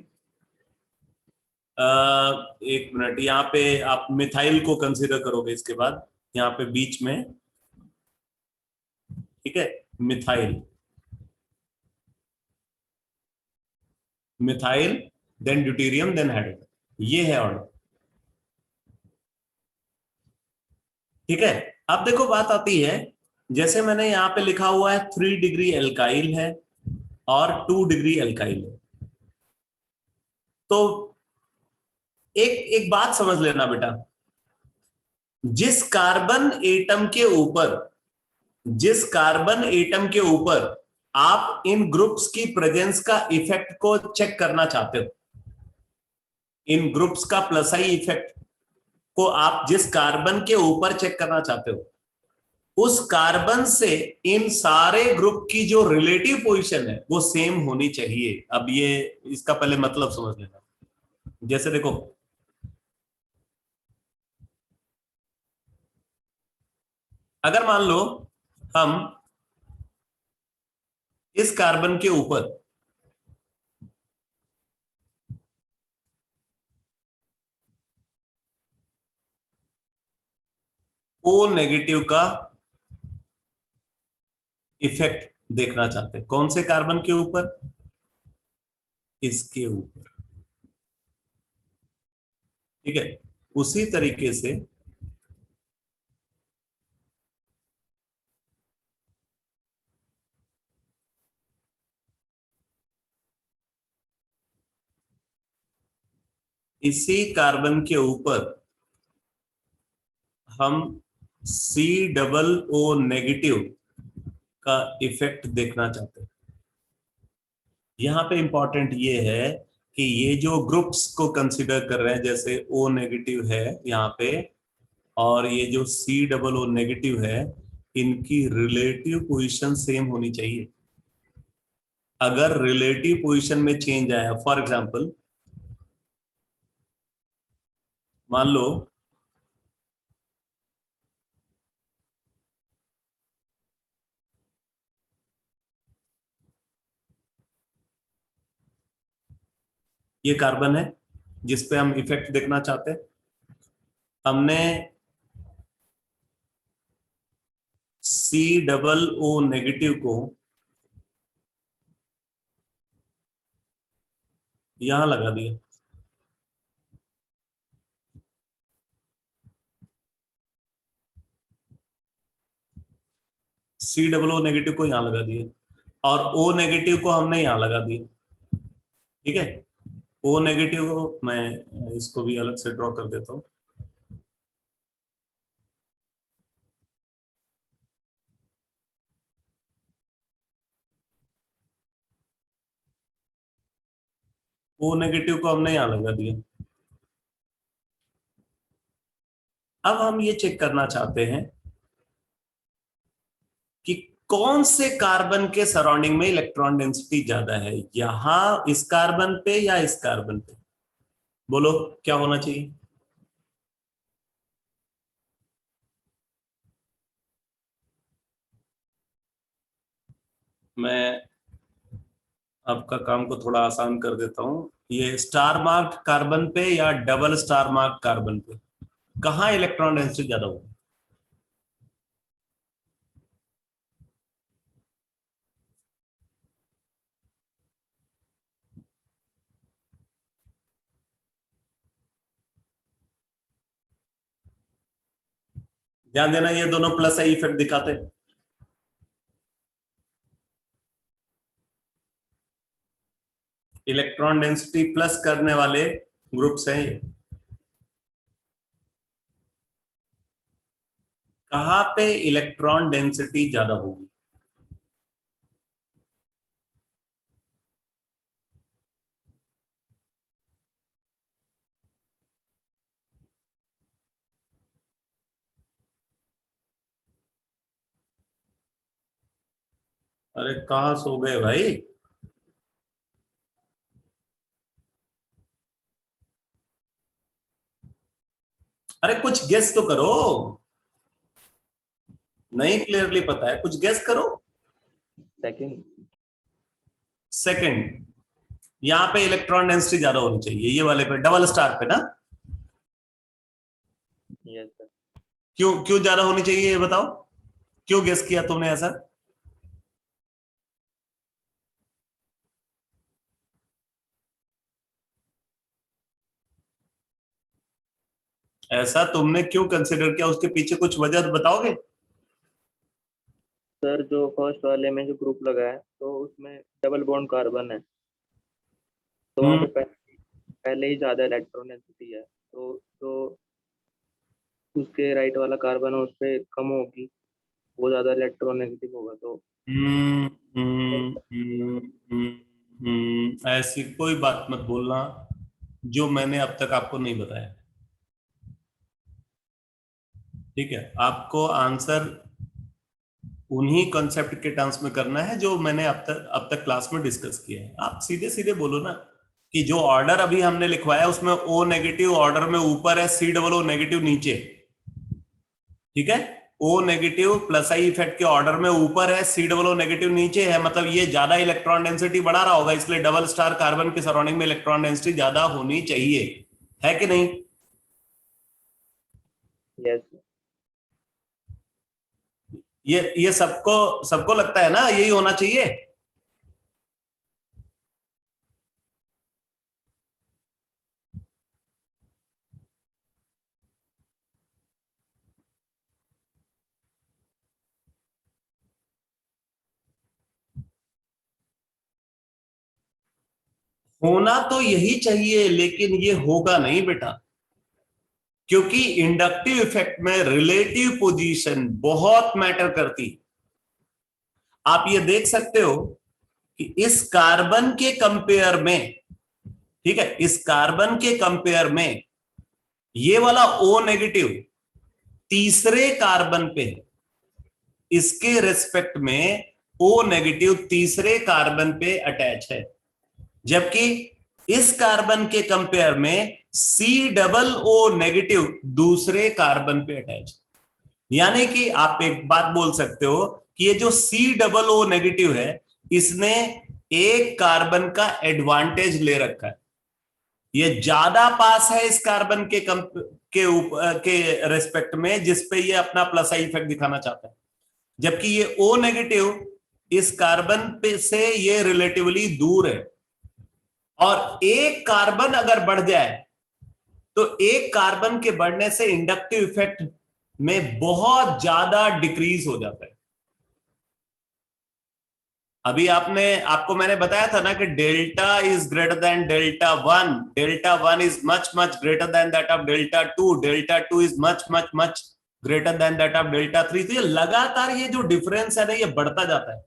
एक मिनट, यहाँ पे आप मिथाइल को कंसीडर करोगे इसके बाद, यहाँ पे बीच में, ठीक है, methyl, methyl, then deuterium, then hydrogen, ये है ऑर्डर, ठीक है। अब देखो बात आती है, जैसे मैंने यहाँ पे लिखा हुआ है 3 डिग्री एल्काइल है और 2 डिग्री एल्काइल है, तो एक एक बात समझ लेना बेटा, जिस कार्बन एटम के ऊपर, जिस कार्बन एटम के ऊपर आप इन ग्रुप्स की प्रेजेंस का इफेक्ट को चेक करना चाहते हो, इन ग्रुप्स का प्लस आई इफेक्ट को आप जिस कार्बन के ऊपर चेक करना चाहते हो, उस कार्बन से इन सारे ग्रुप की जो रिलेटिव पोजीशन है वो सेम होनी चाहिए। अब ये इसका पहले मतलब समझ लेना। जैसे देखो, अगर मान लो हम इस कार्बन के ऊपर ओ नेगेटिव का इफेक्ट देखना चाहते हैं, कौन से कार्बन के ऊपर, इसके ऊपर, ठीक है। उसी तरीके से इसी कार्बन के ऊपर हम सी डबल ओ नेगेटिव का इफेक्ट देखना चाहते हैं। यहां पे इंपॉर्टेंट ये है कि ये जो ग्रुप्स को कंसीडर कर रहे हैं, जैसे ओ नेगेटिव है यहाँ पे और ये जो सी डबल ओ नेगेटिव है, इनकी रिलेटिव पोजीशन सेम होनी चाहिए। अगर रिलेटिव पोजीशन में चेंज आया, फॉर एग्जांपल मान लो ये कार्बन है जिस पे हम इफेक्ट देखना चाहते हैं, हमने सी डबल ओ नेगेटिव को यहां लगा दिया, सी डबल ओ नेगेटिव को यहां लगा दिया और ओ नेगेटिव को हमने यहां लगा दिया, ठीक है। ओ नेगेटिव को मैं इसको भी अलग से ड्रॉ कर देता हूं। ओ नेगेटिव को हमने यहां लगा दिया। अब हम ये चेक करना चाहते हैं कि कौन से कार्बन के सराउंडिंग में इलेक्ट्रॉन डेंसिटी ज्यादा है, यहां इस कार्बन पे या इस कार्बन पे, बोलो क्या होना चाहिए। मैं आपका काम को थोड़ा आसान कर देता हूं, ये स्टार मार्क कार्बन पे या डबल स्टार मार्क कार्बन पे कहां इलेक्ट्रॉन डेंसिटी ज्यादा होगी। ध्यान देना, ये दोनों प्लस आई इफेक्ट दिखाते हैं। इलेक्ट्रॉन डेंसिटी प्लस करने वाले ग्रुप्स हैं ये। कहां पे इलेक्ट्रॉन डेंसिटी ज्यादा होगी, अरे कहाँ सो गए भाई? अरे कुछ गेस तो करो। नहीं क्लियरली पता है, कुछ गेस करो। सेकंड। सेकंड। यहाँ पे इलेक्ट्रॉन डेंसिटी ज्यादा होनी चाहिए, ये वाले पे डबल स्टार पे ना। Yes sir. क्यों क्यों ज्यादा होनी चाहिए ये बताओ, क्यों गेस किया तुमने ऐसा? ऐसा तुमने क्यों कंसिडर किया, उसके पीछे कुछ वजह बताओगे? सर जो फर्स्ट वाले में जो ग्रुप लगा है तो उसमें डबल बॉन्ड कार्बन है, तो वहाँ पे पहले ही ज्यादा इलेक्ट्रॉन डेंसिटी है, तो जो उसके राइट वाला कार्बन है उस पर कम होगी, वो ज्यादा इलेक्ट्रॉन नेगेटिव होगा तो। हम्म हम्म हम्म हम्म ऐसी कोई बात मत बोलना जो मैंने अब तक आपको नहीं बताया। ठीक है, आपको आंसर उन्हीं कॉन्सेप्ट के टर्म्स में करना है जो मैंने अब तक क्लास में डिस्कस किया है। आप सीधे सीधे बोलो ना कि जो ऑर्डर अभी हमने लिखवाया उसमें ओ नेगेटिव ऑर्डर में ऊपर है, सी डबल ओ नेगेटिव नीचे। ठीक है, O negative plus I effect के ऑर्डर में ऊपर है, सी डबल ओ नेगेटिव नीचे है, मतलब ये ज्यादा इलेक्ट्रॉन डेंसिटी बढ़ा रहा होगा, इसलिए डबल स्टार कार्बन के सराउंडिंग में इलेक्ट्रॉन डेंसिटी ज्यादा होनी चाहिए, है कि नहीं? यस। ये सबको सबको लगता है ना यही होना चाहिए। होना तो यही चाहिए, लेकिन ये होगा नहीं बेटा, क्योंकि इंडक्टिव इफेक्ट में रिलेटिव पोजीशन बहुत मैटर करती। आप ये देख सकते हो कि इस कार्बन के कंपेयर में, ठीक है, इस कार्बन के कंपेयर में ये वाला ओ नेगेटिव तीसरे कार्बन पे, इसके रेस्पेक्ट में ओ नेगेटिव तीसरे कार्बन पे अटैच है, जबकि इस कार्बन के कंपेयर में सी डबल ओ नेगेटिव दूसरे कार्बन पे अटैच। यानी कि आप एक बात बोल सकते हो कि ये जो सी डबल ओ नेगेटिव है, इसने एक कार्बन का एडवांटेज ले रखा है, ये ज्यादा पास है इस कार्बन के रेस्पेक्ट में जिसपे ये अपना प्लस आई इफेक्ट दिखाना चाहता है, जबकि ये ओ नेगेटिव इस कार्बन पे से ये रिलेटिवली दूर है। और एक कार्बन अगर बढ़ जाए तो एक कार्बन के बढ़ने से इंडक्टिव इफेक्ट में बहुत ज्यादा डिक्रीज हो जाता है। अभी आपको मैंने बताया था ना कि delta is greater than delta one, delta one is much much greater than that of delta two, delta two is much much much greater than that of delta three. तो ये लगातार ये जो डिफरेंस है ना ये बढ़ता जाता है।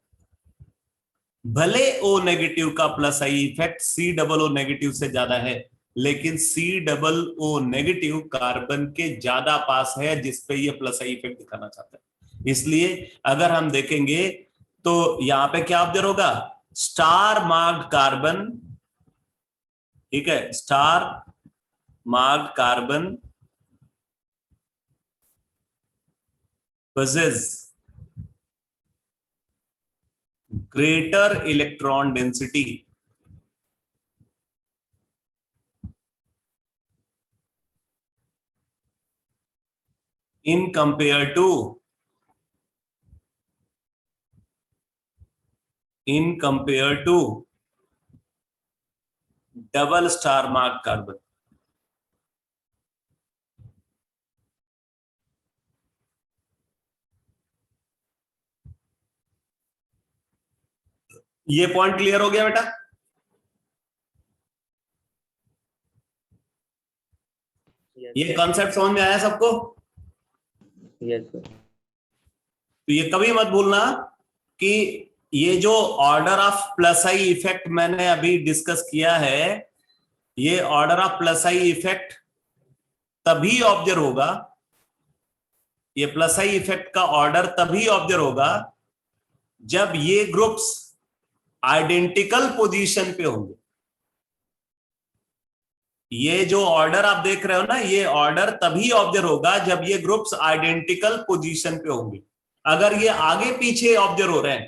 भले ओ नेगेटिव का plus I effect C double O negative से ज्यादा है, लेकिन C double O negative carbon के ज्यादा पास है जिसपे ये प्लस आई इफेक्ट दिखाना चाहता है। इसलिए अगर हम देखेंगे तो यहां पे क्या ऑब्जर्व होगा, स्टार मार्क्ड कार्बन, ठीक है, star marked carbon possess greater electron density in compared to double star marked carbon। ये पॉइंट क्लियर हो गया बेटा? ये कॉन्सेप्ट समझ में आया सबको? Yes sir. तो ये कभी मत भूलना कि ये जो order of plus I effect मैंने अभी डिस्कस किया है, ये order of plus I effect तभी ऑब्जर्व होगा, ये प्लस आई इफेक्ट का ऑर्डर तभी ऑब्जर्व होगा जब ये ग्रुप्स आइडेंटिकल पोजीशन पे होंगे। ये जो ऑर्डर आप देख रहे हो ना, ये ऑर्डर तभी ऑब्जर्व होगा जब ये ग्रुप्स आइडेंटिकल पोजीशन पे होंगे। अगर ये आगे पीछे ऑब्जर्व हो रहे हैं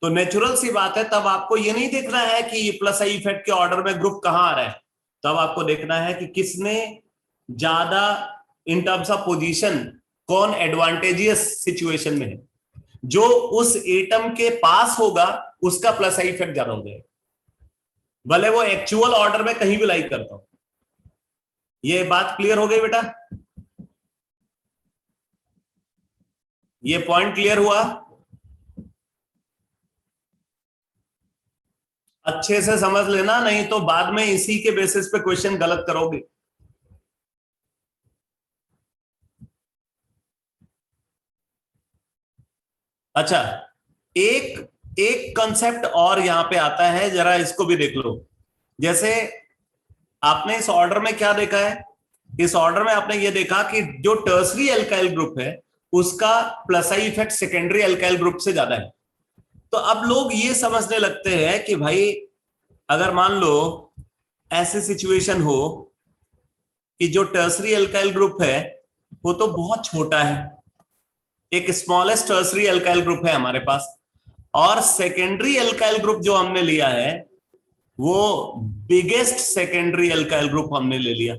तो नेचुरल सी बात है, तब आपको ये नहीं देखना है कि ये प्लस आई इफेक्ट के ऑर्डर में ग्रुप कहां आ रहा है। तब आपको देखना है कि किसने ज्यादा इन टर्म्स ऑफ पोजीशन, कौन एडवांटेजियस सिचुएशन में है। जो उस एटम के पास होगा उसका प्लस आई इफेक्ट ज्यादा हो जाएगा, भले वो एक्चुअल ऑर्डर में कहीं भी लाई करता हो। ये बात क्लियर हो गई बेटा? ये पॉइंट क्लियर हुआ? अच्छे से समझ लेना, नहीं तो बाद में इसी के बेसिस पे क्वेश्चन गलत करोगे। अच्छा, एक कंसेप्ट और यहां पे आता है, जरा इसको भी देख लो। जैसे आपने इस ऑर्डर में क्या देखा है? इस ऑर्डर में आपने ये देखा कि जो टर्सरी एल्काइल ग्रुप है उसका plus I effect secondary alkyl group से ज्यादा है। तो अब लोग ये समझने लगते हैं कि भाई अगर मान लो ऐसी सिचुएशन हो कि जो टर्सरी एल्काइल ग्रुप है वो तो बहुत छोटा है, एक स्मॉलेस्ट टर्सरी एल्काइल ग्रुप है हमारे पास, और सेकेंडरी एल्काइल ग्रुप जो हमने लिया है वो बिगेस्ट सेकेंडरी एल्काइल ग्रुप हमने ले लिया।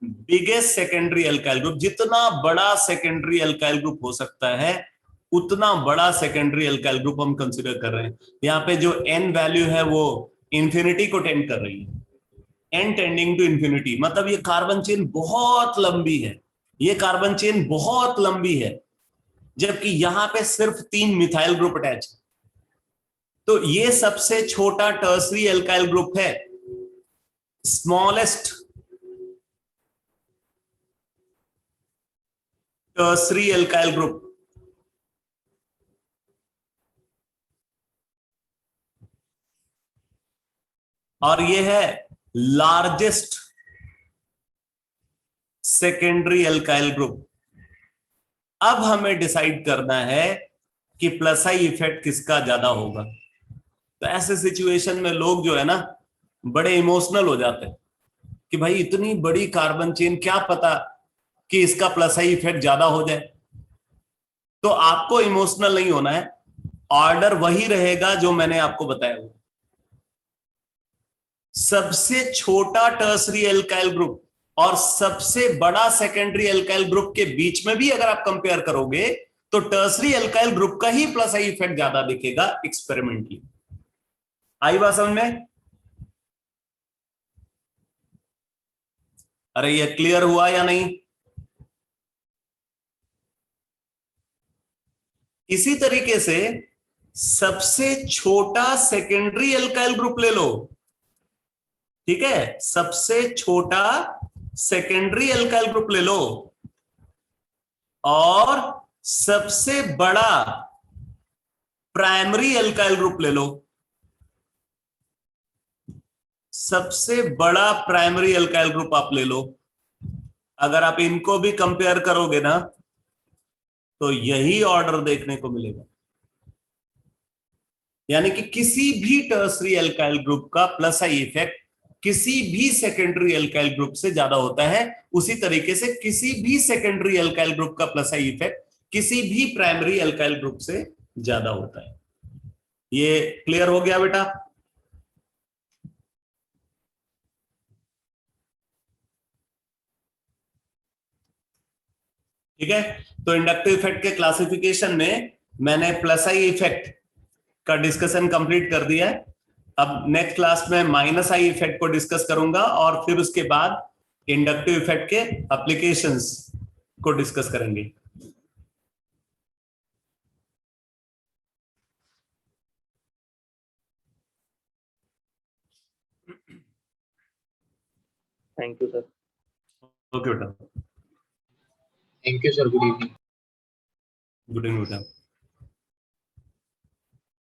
बिगेस्ट सेकेंडरी एल्काइल ग्रुप, जितना बड़ा सेकेंडरी एल्काइल ग्रुप हो सकता है उतना बड़ा सेकेंडरी एल्काइल ग्रुप हम कंसीडर कर रहे हैं। यहाँ पे जो n वैल्यू है वो इंफिनिटी को टेंड कर रही है, n टेंडिंग टू इंफिनिटी। मतलब ये कार्बन चेन बहुत लंबी है, ये कार्बन चेन बहुत लंबी है, जबकि यहां पे सिर्फ 3 मिथाइल ग्रुप अटैच है। तो ये सबसे छोटा टर्सरी एल्काइल ग्रुप है, स्मॉलेस्ट टर्सरी एल्काइल ग्रुप। और ये है लार्जेस्ट सेकेंडरी एल्काइल ग्रुप। अब हमें डिसाइड करना है कि प्लस आई इफेक्ट किसका ज्यादा होगा। तो ऐसे सिचुएशन में लोग जो है ना बड़े इमोशनल हो जाते हैं कि भाई इतनी बड़ी कार्बन चेन, क्या पता कि इसका प्लस आई इफेक्ट ज्यादा हो जाए। तो आपको इमोशनल नहीं होना है, ऑर्डर वही रहेगा जो मैंने आपको बताया। सबसे छोटा टर्सरी एल्काइल ग्रुप और सबसे बड़ा सेकेंडरी एल्काइल ग्रुप के बीच में भी अगर आप कंपेयर करोगे तो टर्सरी एल्काइल ग्रुप का ही प्लस आई इफेक्ट ज्यादा दिखेगा एक्सपेरिमेंटली। आई बात समझ में? अरे ये क्लियर हुआ या नहीं? इसी तरीके से सबसे छोटा सेकेंडरी एल्काइल ग्रुप ले लो, ठीक है? सबसे छोटा सेकेंडरी एल्काइल ग्रुप ले लो और सबसे बड़ा प्राइमरी एल्काइल ग्रुप ले लो। सबसे बड़ा प्राइमरी एल्काइल ग्रुप आप ले लो। अगर आप इनको भी कंपेयर करोगे ना तो यही ऑर्डर देखने को मिलेगा, यानी कि किसी भी टर्सरी एल्काइल ग्रुप का प्लस आई इफेक्ट किसी भी सेकेंडरी एल्काइल ग्रुप से ज्यादा होता है। उसी तरीके से किसी भी सेकेंडरी एल्काइल ग्रुप का प्लस आई इफेक्ट किसी भी प्राइमरी एल्काइल ग्रुप से ज्यादा होता है। ये क्लियर हो गया बेटा? ठीक है, तो इंडक्टिव इफेक्ट के क्लासिफिकेशन में मैंने प्लस आई इफेक्ट का डिस्कशन कंप्लीट कर दिया है। अब नेक्स्ट क्लास में माइनस आई इफेक्ट को डिस्कस करूंगा और फिर उसके बाद इंडक्टिव इफेक्ट के एप्लीकेशंस को डिस्कस करेंगे। Thank you sir. ओके बेटा, Thank you, sir. Good evening. Good evening बेटा।